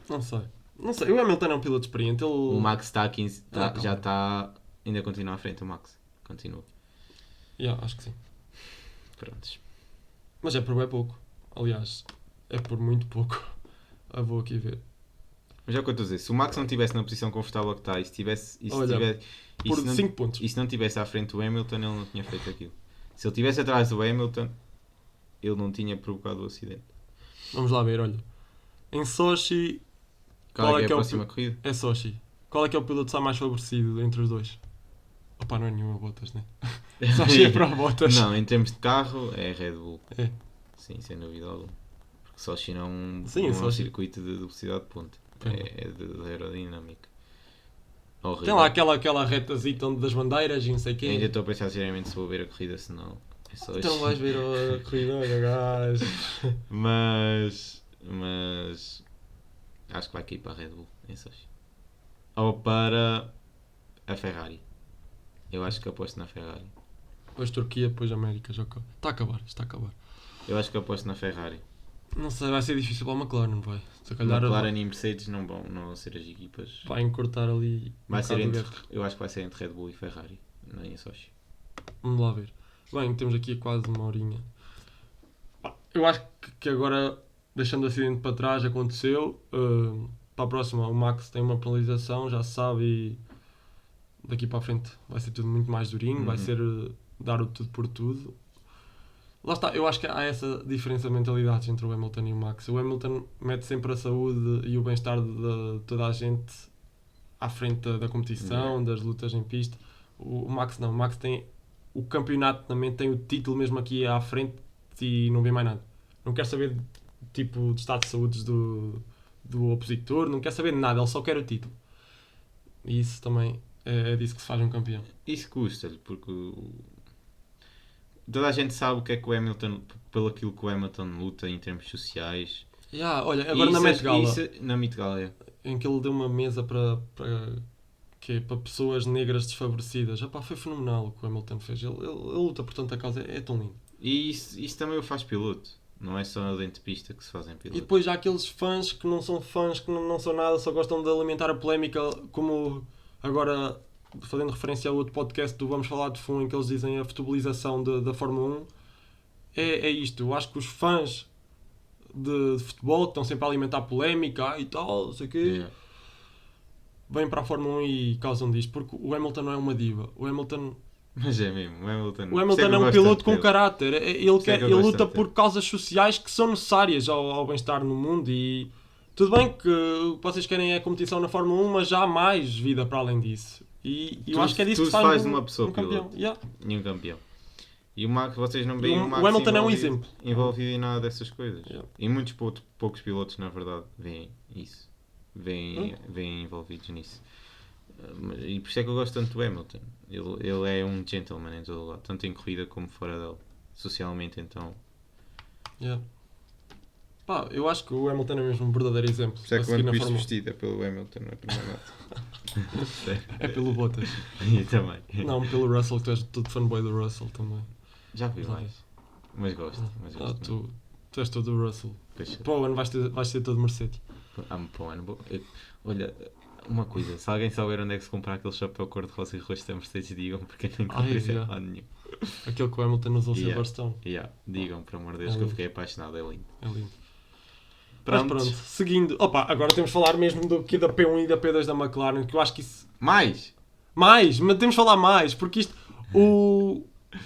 Não sei. Não sei. O Hamilton é um piloto experiente. Ele... O Max está aqui, Tá, já está. Ainda continua à frente, o Max. Continua. Yeah, acho que sim. Prontos. Mas é por bem pouco. Aliás, é por muito pouco. Eu vou aqui ver. Mas é o que eu estou a dizer. Se o Max não estivesse na posição confortável que está e se tivesse. Olha, por não, 5 pontos. e se não tivesse à frente do Hamilton, ele não tinha feito aquilo. Se ele estivesse atrás do Hamilton, ele não tinha provocado o acidente. Vamos lá ver, olha. Em Sochi... Qual é que é a próxima corrida? É Sochi. Qual é que é o piloto que está mais favorecido entre os dois? Opa, não é nenhuma Bottas, né? Sochi é para Bottas. Não, em termos de carro, é Red Bull. É. Sim, sem dúvida alguma. Porque Sochi não, Sim, não é um Sochi. circuito de velocidade de ponta. É de aerodinâmica. Horrível. Tem lá aquela retazita onde das bandeiras e não sei o quê. Ainda estou a pensar seriamente se vou ver a corrida, se não. É Sochi. Então vais ver a corrida, olha, gajo. Mas acho que vai cair para a Red Bull em Sochi. Ou para a Ferrari. Eu acho que aposto na Ferrari. Depois Turquia, depois América. Já... Está a acabar, está a acabar. Eu acho que aposto na Ferrari. Não sei, vai ser difícil para a McLaren, não vai? Se calhar McLaren e Mercedes não vão ser as equipas. vai encurtar ali. Vai ser bocado de entre, guerra. eu acho que vai ser entre Red Bull e Ferrari, não em Sochi. Vamos lá ver. Bem, temos aqui quase uma horinha. Pá, eu acho que agora, deixando o acidente para trás, aconteceu. Para a próxima, o Max tem uma penalização, já se sabe, e daqui para a frente vai ser tudo muito mais durinho, vai ser dar o tudo por tudo. Lá está, eu acho que há essa diferença de mentalidades entre o Hamilton e o Max. O Hamilton mete sempre a saúde e o bem-estar de toda a gente à frente da competição, das lutas em pista. O Max não, o Max tem o campeonato na mente, tem o título mesmo aqui à frente e não vê mais nada. Não quer saber tipo de estado de saúde do opositor, não quer saber de nada, ele só quer o título. E isso também é disso que se faz um campeão. Isso custa-lhe, porque toda a gente sabe o que é que o Hamilton, pelo aquilo que o Hamilton luta em termos sociais. Olha, agora na Met Gala, na Met Gala, em que ele deu uma mesa para pessoas negras desfavorecidas. Epá, foi fenomenal o que o Hamilton fez. Ele luta por tanta causa, é tão lindo. E isso também o faz piloto. Não é só dentro de pista que se fazem piloto. E depois há aqueles fãs que não são fãs, que não são nada, só gostam de alimentar a polémica, como agora, fazendo referência ao outro podcast do Vamos Falar de Fundo, em que eles dizem a futebolização da Fórmula 1. É isto. Eu acho que os fãs de futebol, que estão sempre a alimentar polémica e tal, não sei o quê, vêm para a Fórmula 1 e causam disto, porque o Hamilton não é uma diva. O Hamilton Mas é mesmo, o Hamilton é um piloto com caráter. Ele luta por por causas sociais que são necessárias ao bem-estar no mundo. E tudo bem que o que vocês querem é a competição na Fórmula 1, mas já há mais vida para além disso. E eu acho que é disso que se faz uma pessoa um campeão. E um campeão. E o Max, vocês não veem o Max o Hamilton é um exemplo envolvido em nada dessas coisas. Yeah. E muitos poucos pilotos, na verdade, veem isso. Veem envolvidos nisso. E por isso é que eu gosto tanto do Hamilton. Ele é um gentleman em todo o lado, tanto em corrida como fora dele. Socialmente, então. Yeah. Pá, eu acho que o Hamilton é mesmo um verdadeiro exemplo. Por isso é que o One Piece vestido é pelo Hamilton, não é pelo Max. É pelo Bottas. E também. Não, pelo Russell, que tu és todo fanboy do Russell também. Já vi mais. Mas gosto. Tu és todo do Russell. Deixa. Para o ano vais ser todo Mercedes. Para o ano. Olha, uma coisa, se alguém souber onde é que se comprar aquele chapéu cor-de-rosa e rosto da Mercedes, digam, porque eu não encontrei isso em lado nenhum. Aquele que o Hamilton usou Silverstone. Digam, por amor de Deus, que eu fiquei apaixonado, é lindo. É lindo. Mas pronto, seguindo. Opa, agora temos de falar mesmo da P1 e da P2 da McLaren, que eu acho que isso... Mais, mas temos de falar mais, porque isto...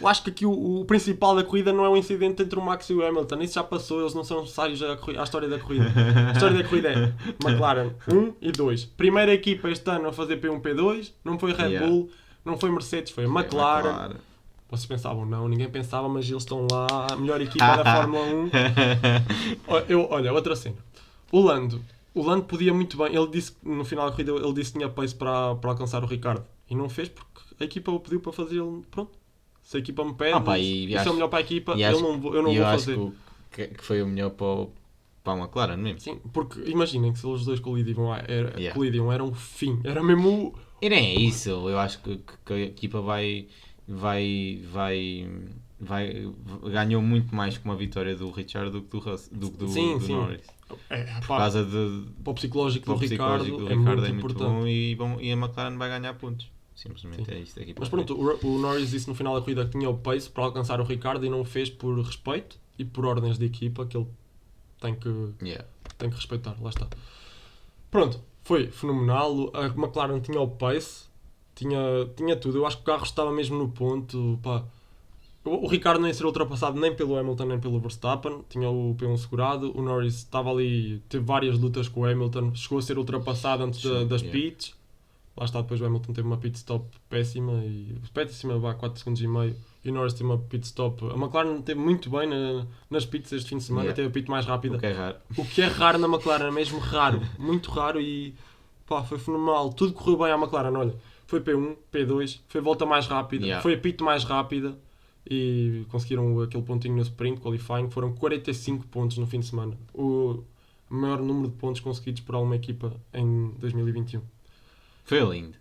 Eu acho que aqui o principal da corrida não é o incidente entre o Max e o Hamilton. Isso já passou, eles não são necessários à história da corrida. A história da corrida é McLaren 1 e 2. Primeira equipa este ano a fazer P1, P2. Não foi Red Bull, não foi Mercedes, foi a McLaren. Vocês pensavam, não, ninguém pensava, mas eles estão lá, a melhor equipa da Fórmula 1. Olha, outra cena. O Lando podia muito bem, ele disse no final da corrida, ele disse que tinha pace para alcançar o Ricardo. E não fez porque a equipa o pediu para fazer, ele, pronto. Se a equipa me pede, isso é o melhor para a equipa, eu não vou fazer. Acho que foi o melhor para a McLaren mesmo. Sim, porque imaginem que se eles dois colidiam, era um fim. Era mesmo... E nem é isso, eu acho que a equipa vai ganhou muito mais com uma vitória do Richard do que do Sim. Norris. Por Pá, causa de para o psicológico para do o psicológico Ricardo do é Ricardo muito é muito importante. bom e a McLaren vai ganhar pontos. Simplesmente é isto aqui para Mas frente. pronto, o Norris disse no final da corrida que tinha o pace para alcançar o Ricardo e não o fez por respeito e por ordens de equipa que ele tem que Yeah. respeitar. Lá está. Pronto, foi fenomenal. A McLaren tinha o pace, tinha tudo. Eu acho que o carro estava mesmo no ponto. Pá. O Ricardo nem ia ser ultrapassado nem pelo Hamilton nem pelo Verstappen, tinha o P1 segurado. O Norris estava ali, teve várias lutas com o Hamilton, chegou a ser ultrapassado antes das pits. Lá está, depois o Hamilton teve uma pit stop péssima, vá 4 segundos e meio, e o Norris teve uma pit stop. A McLaren teve muito bem nas pits este fim de semana, teve a pit mais rápida. O que é raro. Na McLaren, mesmo raro, muito raro, e pá, foi fenomenal. Tudo correu bem à McLaren, olha, foi P1, P2, foi a volta mais rápida, foi a pit mais rápida, e conseguiram aquele pontinho no sprint qualifying. Foram 45 pontos no fim de semana, o maior número de pontos conseguidos por alguma equipa em 2021. Foi lindo.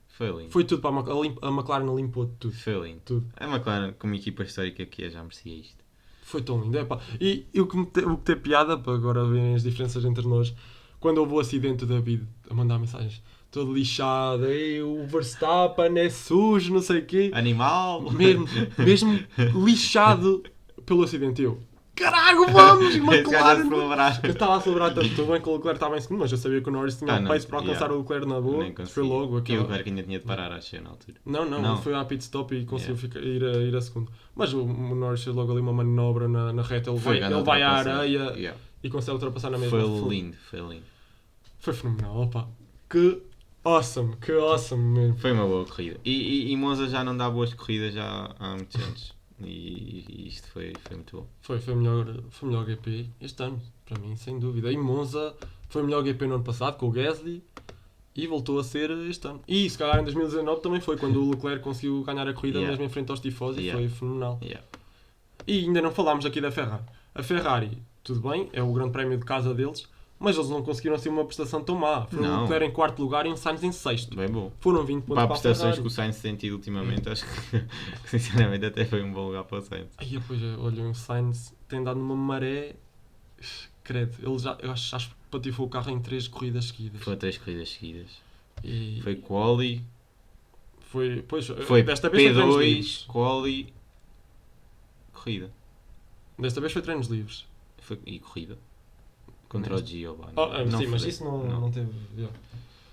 Foi tudo para a McLaren limpou tudo. Foi lindo. Tudo. A McLaren, como equipa histórica que é, já merecia isto. Foi tão lindo. E o que tem piada, para agora verem as diferenças entre nós, quando houve o acidente, o David a mandar mensagens todo lixado, o Verstappen é sujo, não sei o quê. Animal! Mesmo lixado pelo acidente. Caralho, vamos, McLaren! Eu estava a celebrar tanto, tudo bem que o Leclerc estava em segundo, mas eu sabia que o Norris tinha pace para alcançar o Leclerc na boa. Foi logo. E o Leclerc ainda tinha de parar, acho, na altura. Não, foi à pit stop e conseguiu ir a segundo. Mas o Norris fez logo ali uma manobra na reta, ele vai à areia e consegue ultrapassar na mesma. Foi lindo. Foi fenomenal, opá. Que awesome mesmo. Foi uma boa corrida. E Monza já não dá boas corridas já há muitos anos. E isto foi muito bom. Foi o melhor GP este ano, para mim, sem dúvida. E Monza foi o melhor GP no ano passado, com o Gasly, e voltou a ser este ano. E se calhar em 2019 também foi, quando o Leclerc conseguiu ganhar a corrida mesmo em frente aos tifosi, foi fenomenal. E ainda não falámos aqui da Ferrari. A Ferrari, tudo bem, é o grande prémio de casa deles, mas eles não conseguiram assim uma prestação tão má. Foi o Leclerc em quarto lugar e um Sainz em sexto. Bem bom. Foram 20 pontos para a prestações Ferrari. que o Sainz tem tido ultimamente, acho que sinceramente até foi um bom lugar para o Sainz. Aí depois, olha, o Sainz tem dado numa maré, credo, ele eu acho que patifou o carro em 3 corridas seguidas. Foi 3 corridas seguidas. E foi quali. Foi desta vez P2, quali, corrida. Desta vez foi treinos livres. E corrida. Contra o Giovanni. Sim, mas isso não teve.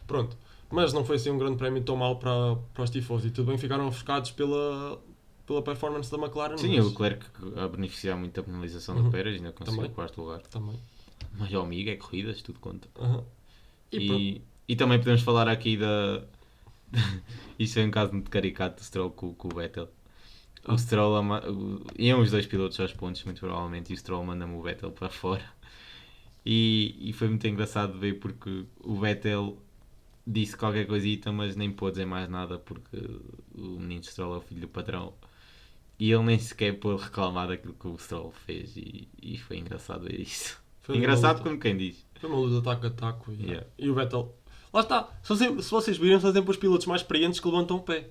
Pronto. Mas não foi assim um grande prémio tão mal para os tifosi. Tudo bem, ficaram ofuscados pela performance da McLaren. Sim, o Leclerc a beneficiar muito da penalização do Pérez, ainda conseguiu o quarto lugar. Também. Mas ao amigo é corridas, tudo conta. E também podemos falar aqui da. Isto é um caso muito caricato do Stroll com o Vettel. O Stroll iam os dois pilotos aos pontos, muito provavelmente, e o Stroll manda-me o Vettel para fora. E foi muito engraçado ver porque o Vettel disse qualquer coisita, mas nem pôde dizer mais nada porque o menino Stroll é o filho do patrão. E ele nem sequer pôde reclamar daquilo que o Stroll fez. E foi engraçado ver isso. Engraçado como quem diz. Foi uma luta taco a taco. E o Vettel... Lá está. Se vocês virem, são sempre os pilotos mais experientes que levantam o pé.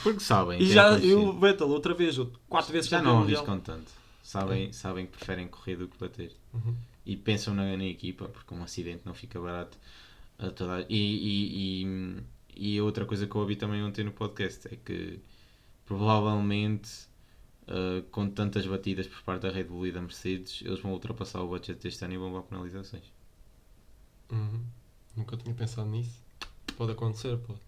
Porque sabem. E o Vettel, outra vez, 4 vezes já não arriscam tanto. Sabem que preferem correr do que bater. E pensam na equipa, porque um acidente não fica barato. E outra coisa que eu ouvi também ontem no podcast é que provavelmente com tantas batidas por parte da Red Bull e da Mercedes, eles vão ultrapassar o budget deste ano e vão levar penalizações. Nunca tinha pensado nisso. Pode acontecer, pode.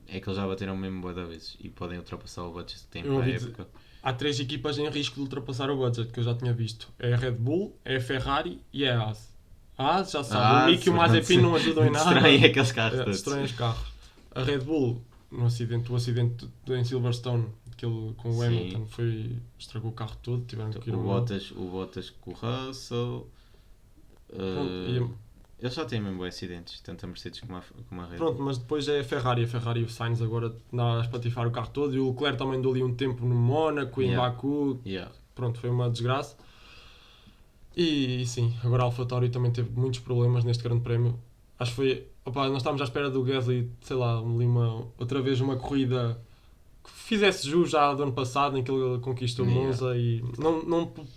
É que eles já bateram mesmo boa da vez e podem ultrapassar o budget que têm para a época. Há 3 equipas em risco de ultrapassar o budget, que eu já tinha visto. É a Red Bull, é a Ferrari e é a Haas. A Haas, já sabe, o Mick e o Mazepin não ajudam em nada. Destroem aqueles carros todos. Destroem os carros. A Red Bull, o acidente em Silverstone, aquele com o Hamilton, estragou o carro todo, tiveram que ir o Bottas com o Russell. Eles já têm mesmo acidentes, tanto a Mercedes como a Red Bull. Pronto, mas depois é a Ferrari e o Sainz agora a espatifar o carro todo, e o Leclerc também deu ali um tempo no Mónaco e em Baku. Pronto, foi uma desgraça. E sim, agora a AlphaTauri também teve muitos problemas neste grande prémio. Acho que foi... nós estávamos à espera do Gasly, sei lá, outra vez uma corrida que fizesse jus já do ano passado, em que ele conquistou o Yeah. Monza e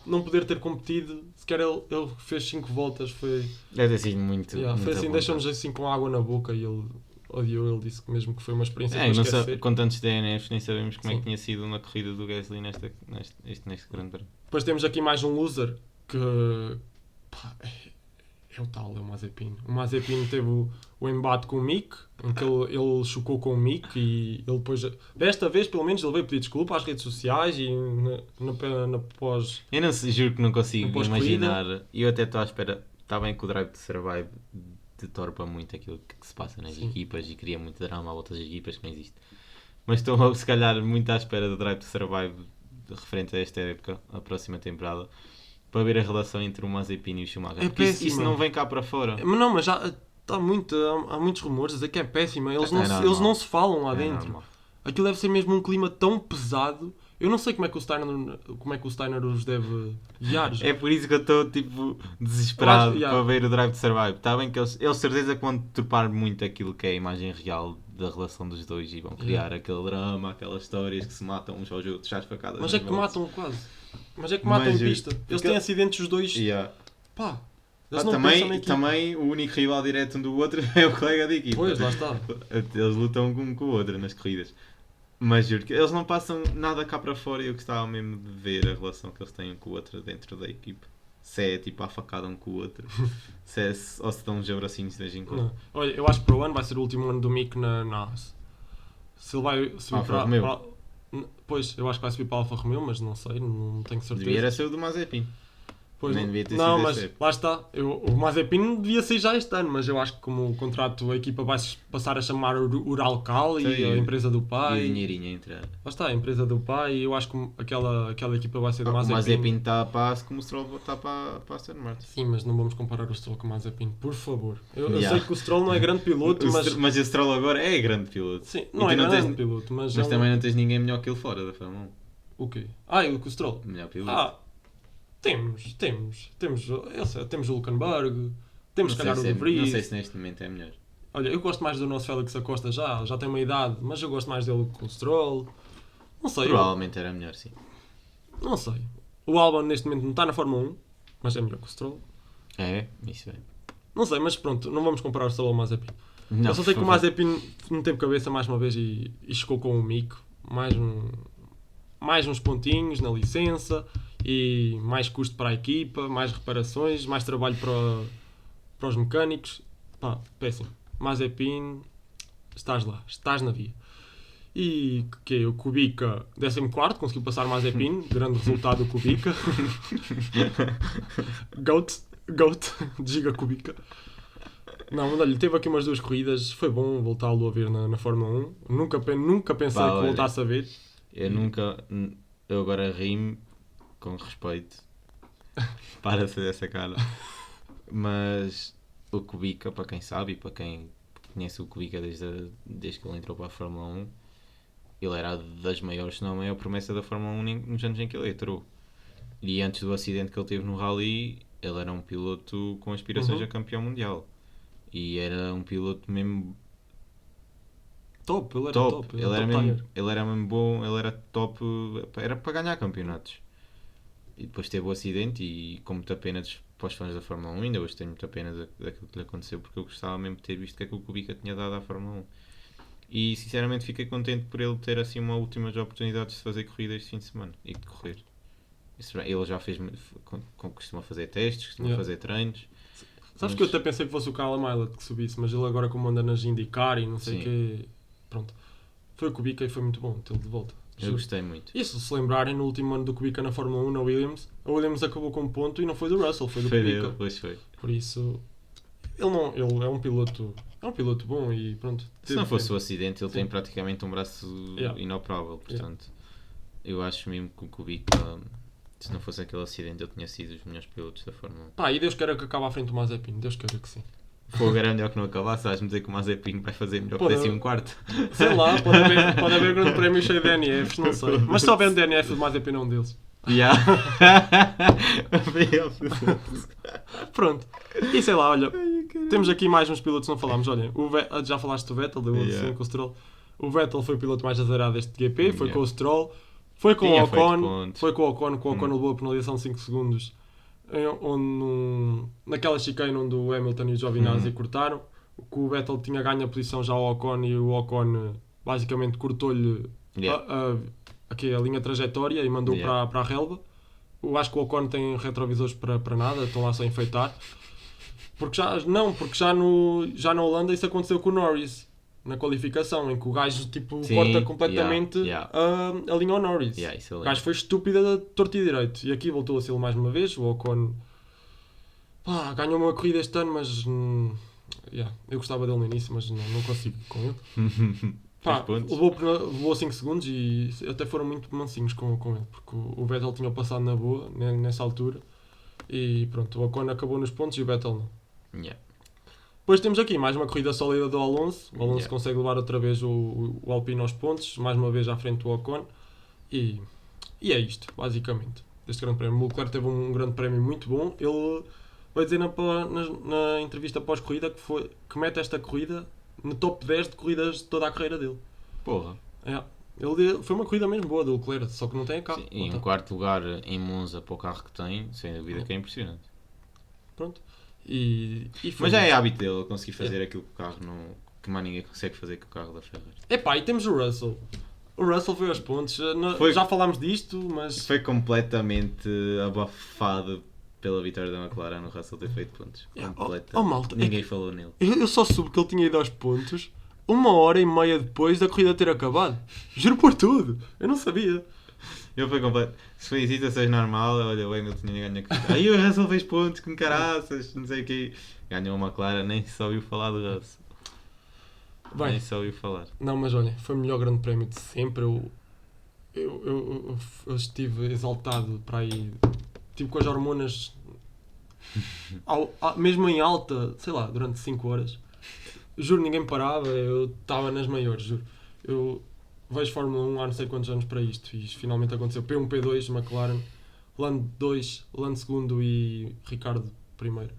não poder ter competido, sequer ele fez 5 voltas, foi, Deve ter sido muito. yeah, foi muito assim, à deixou-nos vontade. assim com água na boca e ele odiou, ele disse que mesmo que foi uma experiência É, para não esquecer. com tantos DNFs, nem sabemos como é Sim. que tinha sido uma corrida do Gasly neste Grande Prémio. Depois temos aqui mais um loser que pá, é o tal, é o Mazepin. O Mazepin teve o embate com o Mick, em que ele chocou com o Mick e ele depois, desta vez pelo menos, ele veio pedir desculpa às redes sociais e na pós. Eu não sei, juro que não consigo Um pós-corrida. imaginar. E eu até estou à espera. Está bem que o Drive to Survive deturpa muito aquilo que se passa nas Sim. equipas e cria muito drama à volta das equipas que não existe. Mas estou se calhar muito à espera do Drive to Survive referente a esta época, a próxima temporada, para ver a relação entre o Mazepin e o Schumacher. É Porque isso péssima. não vem cá para fora. Mas não, mas já há muitos rumores a dizer que é péssima. Eles, É não, se, normal. eles não se falam lá É dentro. normal. Aquilo deve ser mesmo um clima tão pesado. Eu não sei como é que o Steiner os deve guiar. É por isso que eu estou tipo desesperado Eu acho- yeah. para ver o Drive to Survive. Está bem que eles certeza que vão deturpar muito aquilo que é a imagem real da relação dos dois e vão criar aquele drama, aquelas histórias que se matam uns aos outros, já as facadas. Mas nas é que voltas. matam quase. Mas é que matam Mas, em pista. Eles porque- têm acidentes os dois. Yeah. Pá. Eles não pensam na Também, equipa. também o único rival direto um do outro é o colega de equipa. Pois, lá está. Eles lutam um com o outro nas corridas. Mas juro que eles não passam nada cá para fora e eu gostava mesmo de ver a relação que eles têm um com o outro dentro da equipa. Se é tipo a facada um com o outro, ou se dão uns abracinhos de vez em quando. Não. Olha, eu acho que para o ano vai ser o último ano do Mick na Haas. Se ele vai subir Alfa Romeo. Pois, eu acho que vai subir para a Alfa Romeo, mas não sei, não tenho certeza. Devia era ser o do Mazepin. Pois Nem não, devia ter não sido mas esse. lá está. O Mazepin devia sair já este ano, mas eu acho que como o contrato, a equipa vai passar a chamar Uralcal e Sim, a empresa do E o pai. dinheirinho a entrar. Lá está, a empresa do pai e eu acho que aquela equipa vai ser do O Mazepin. Mazepin está a passo como o Stroll está para a Aston Martin. Sim, mas não vamos comparar o Stroll com o Mazepin, por favor. Eu Yeah. sei que o Stroll não é grande piloto, Mas o Stroll agora é grande piloto. Sim, E não tu é não grande tens- piloto, mas, Mas é um- também não tens ninguém melhor que ele fora da Fórmula O quê? O Stroll. 1. Melhor piloto. Temos o Hülkenberg, temos se calhar o De Não Vries. sei se neste momento é melhor. Olha, eu gosto mais do nosso Félix Acosta já tem uma idade, mas eu gosto mais dele que o Stroll. Não sei, Provavelmente era melhor, sim. não sei. O Albon neste momento não está na Fórmula 1, mas é melhor que o Stroll. É, isso é. Não sei, mas pronto, não vamos comparar o Stroll ao Mazepin. Não, Eu só sei que o por favor. Mazepin não teve cabeça mais uma vez e chegou com o Mico. Mais uns pontinhos na licença e mais custo para a equipa, mais reparações, mais trabalho para os mecânicos. Pá, péssimo. Mazepin, estás lá, estás na via. E que o Kubica, 14º, conseguiu passar o Mazepin, grande resultado do Kubica. Goat, Giga Kubica. Não, mas olha, teve aqui umas 2 corridas, foi bom voltá-lo a ver na Fórmula 1. Nunca pensei Pá, que olha. voltasse a ver. Eu agora rimo com respeito. Para de fazer essa cara. Mas o Kubica, para quem sabe e para quem conhece o Kubica desde que ele entrou para a Fórmula 1, ele era das maiores, se não a maior promessa da Fórmula 1 nos anos em que ele entrou. E antes do acidente que ele teve no Rally, ele era um piloto com aspirações a campeão mundial. E era um piloto mesmo Top, ele era top. top. Ele era mesmo bom, ele era top, era para ganhar campeonatos. E depois teve o acidente e com muita pena para os fãs da Fórmula 1, ainda hoje tenho muita pena daquilo que lhe aconteceu, porque eu gostava mesmo de ter visto o que é que o Kubica tinha dado à Fórmula 1. E sinceramente fiquei contente por ele ter assim uma última oportunidade de fazer corridas este fim de semana e de correr. Ele já fez, costuma fazer testes, costuma Yeah. fazer treinos. Sabes que eu até pensei que fosse o Kyle Milot que subisse, mas ele agora como anda nas IndyCar e não sei o Sim. quê. Pronto. Foi o Kubica e foi muito bom tê-lo de volta. Eu gostei muito. E se lembrarem, no último ano do Kubica na Fórmula 1, na Williams, a Williams acabou com um ponto e não foi do Russell, foi do Foi Kubica. dele, pois foi. Por isso, ele é um piloto bom e pronto. Se não fosse o acidente, ele Sim. tem praticamente um braço Yeah. inoperável. Portanto, eu acho mesmo que o Kubica, se não fosse aquele acidente, ele tinha sido os melhores pilotos da Fórmula 1. Pá, e Deus queira que acabe à frente do Mazepin, Deus queira que sim. Fogo era melhor que não acabasse, vais-me dizer que o Mazepin vai fazer melhor que Pode- 14º. Sei lá, pode haver grande prémio cheio de DNFs, não sei. Mas se houver um DNF, o Mazepin é um deles. Yeah. Pronto. E sei lá, olha, temos aqui mais uns pilotos que não falámos. Olhem, já falaste do Vettel, deu Yeah. assim com o Stroll. O Vettel foi o piloto mais azarado deste GP, foi Yeah. com o Stroll, foi com Tinha o feito Ocon, pontos. foi com o Ocon, que o Ocon levou a penalização de 5 segundos naquela chicane onde o Hamilton e o Giovinazzi cortaram. Que o Vettel tinha ganho a posição já ao Ocon e o Ocon basicamente cortou-lhe Yeah. a linha trajetória e mandou Yeah. para a relva. Eu acho que o Ocon tem retrovisores para nada, estão lá só a enfeitar. Porque já na Holanda isso aconteceu com o Norris, na qualificação, em que o gajo tipo, Sim, corta completamente yeah. a linha ao Norris. Yeah, isso eu O lembro. gajo foi estúpido a torto e direito. E aqui voltou a ser mais uma vez. O Ocon ganhou uma corrida este ano, mas eu gostava dele no início, mas não consigo com ele. Fez pontos. Levou 5 segundos e até foram muito mansinhos com ele, porque o Vettel tinha passado na boa nessa altura. E pronto, o Ocon acabou nos pontos e o Vettel não. Yeah. Depois temos aqui mais uma corrida sólida do Alonso. O Alonso Yeah. consegue levar outra vez o Alpine aos pontos, mais uma vez à frente do Ocon. E é isto, basicamente, deste grande prémio. O Leclerc teve um grande prémio muito bom. Ele vai dizer na entrevista pós-corrida que mete esta corrida no top 10 de corridas de toda a carreira dele. Porra. Foi uma corrida mesmo boa do Leclerc, só que não tem a carro. Sim, e em quarto lugar em Monza para o carro que tem, sem dúvida que é impressionante. Pronto. E foi Mas já é isso. hábito dele conseguir fazer aquilo que o carro não. Que mais ninguém consegue fazer com o carro da Ferrari. Epá, e temos o Russell. O Russell foi aos pontos. Foi- Já falámos disto, mas Foi completamente abafado pela vitória da McLaren no Russell ter feito pontos. Yeah. Completamente. Oh, malta, Ninguém falou nele. eu só soube que ele tinha ido aos pontos 1h30 depois da corrida ter acabado. Juro por tudo. Eu não sabia. Ele foi completo. Se foi em situações normal, olha, o Hamilton tinha ganho a corrida. Aí o Russell fez pontos com caraças, não sei o quê. Ganhou uma McLaren, nem só ouviu falar do Russell. Bem, Nem só ouviu falar. não, mas olha, foi o melhor grande prémio de sempre. Eu estive exaltado para aí, tipo com as hormonas mesmo em alta, sei lá, durante 5 horas. Juro, ninguém me parava, eu estava nas maiores, juro. Eu vejo Fórmula 1 há não sei quantos anos para isto e isto finalmente aconteceu. P1, P2, McLaren, Lando 2, Lando segundo e Ricardo primeiro.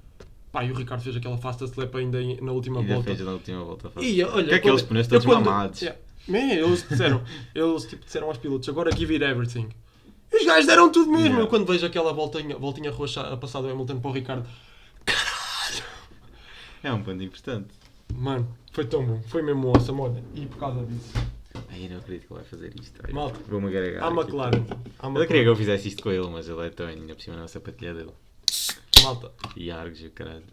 Pá, e o Ricardo fez aquela fastest lap ainda na última Ainda volta. fez na última volta. E, olha, que é aqueles quando- pneus eu todos quando- mamados. Yeah. Eles disseram aos pilotos, agora give it everything. E os gajos deram tudo mesmo. Yeah. Eu quando vejo aquela voltinha roxa a passar do Hamilton para o Ricardo, É um ponto importante. mano, foi tão bom. Foi mesmo awesome, olha. E por causa disso, Ai, eu não acredito que ele vai fazer isto. Ai, Malta, vou-me agregar. à aqui. McLaren. Eu queria que eu fizesse isto com ele, mas ele é tão ainda por cima na sapatilha dele. Malta, E Argos e o caralho.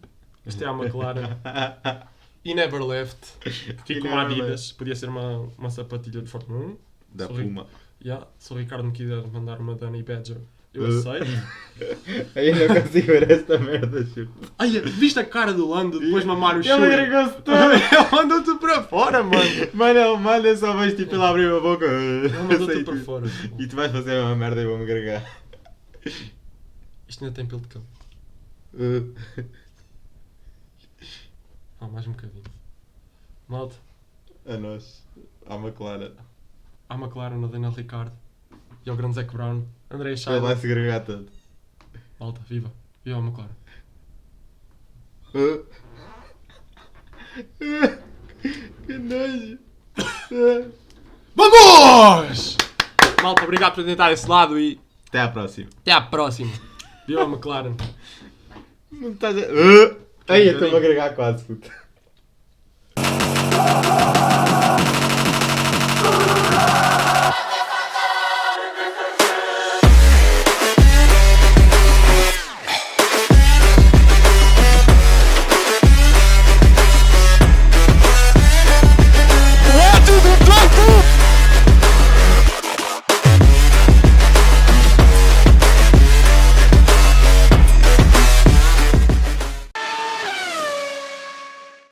isto é a McLaren. E Never Left. Fico com a Never Adidas. Podia ser uma sapatilha de Fórmula 1. Da Sorry. Puma. Yeah, se o Ricardo me quiser mandar uma Danny Badger, eu Uh. aceito. Aí eu não consigo ver esta merda, chupa. Ai, viste a cara do Lando depois de mamar o Ele chute? agregou-se todo. Ele mandou-te para fora, mano. Mano, ele manda, eu só vejo tipo ele abrir a boca. Ele mandou-te Sei para tudo. fora. E tu vais fazer uma merda e vou-me agregar. Isto ainda tem pelo de cão. Mais um bocadinho. Malta, A nós. À McLaren. à McLaren, ao Daniel Ricciardo e ao grande Zac Brown, André Ele Scheider. vai se agregar todo. Malta, viva. Viva a McLaren. Que nojo. Vamos! Malta, obrigado por tentar esse lado e Até à próxima. até à próxima. Viva a McLaren. Não estás a. Ai, eu estou-me a agregar quase, puta.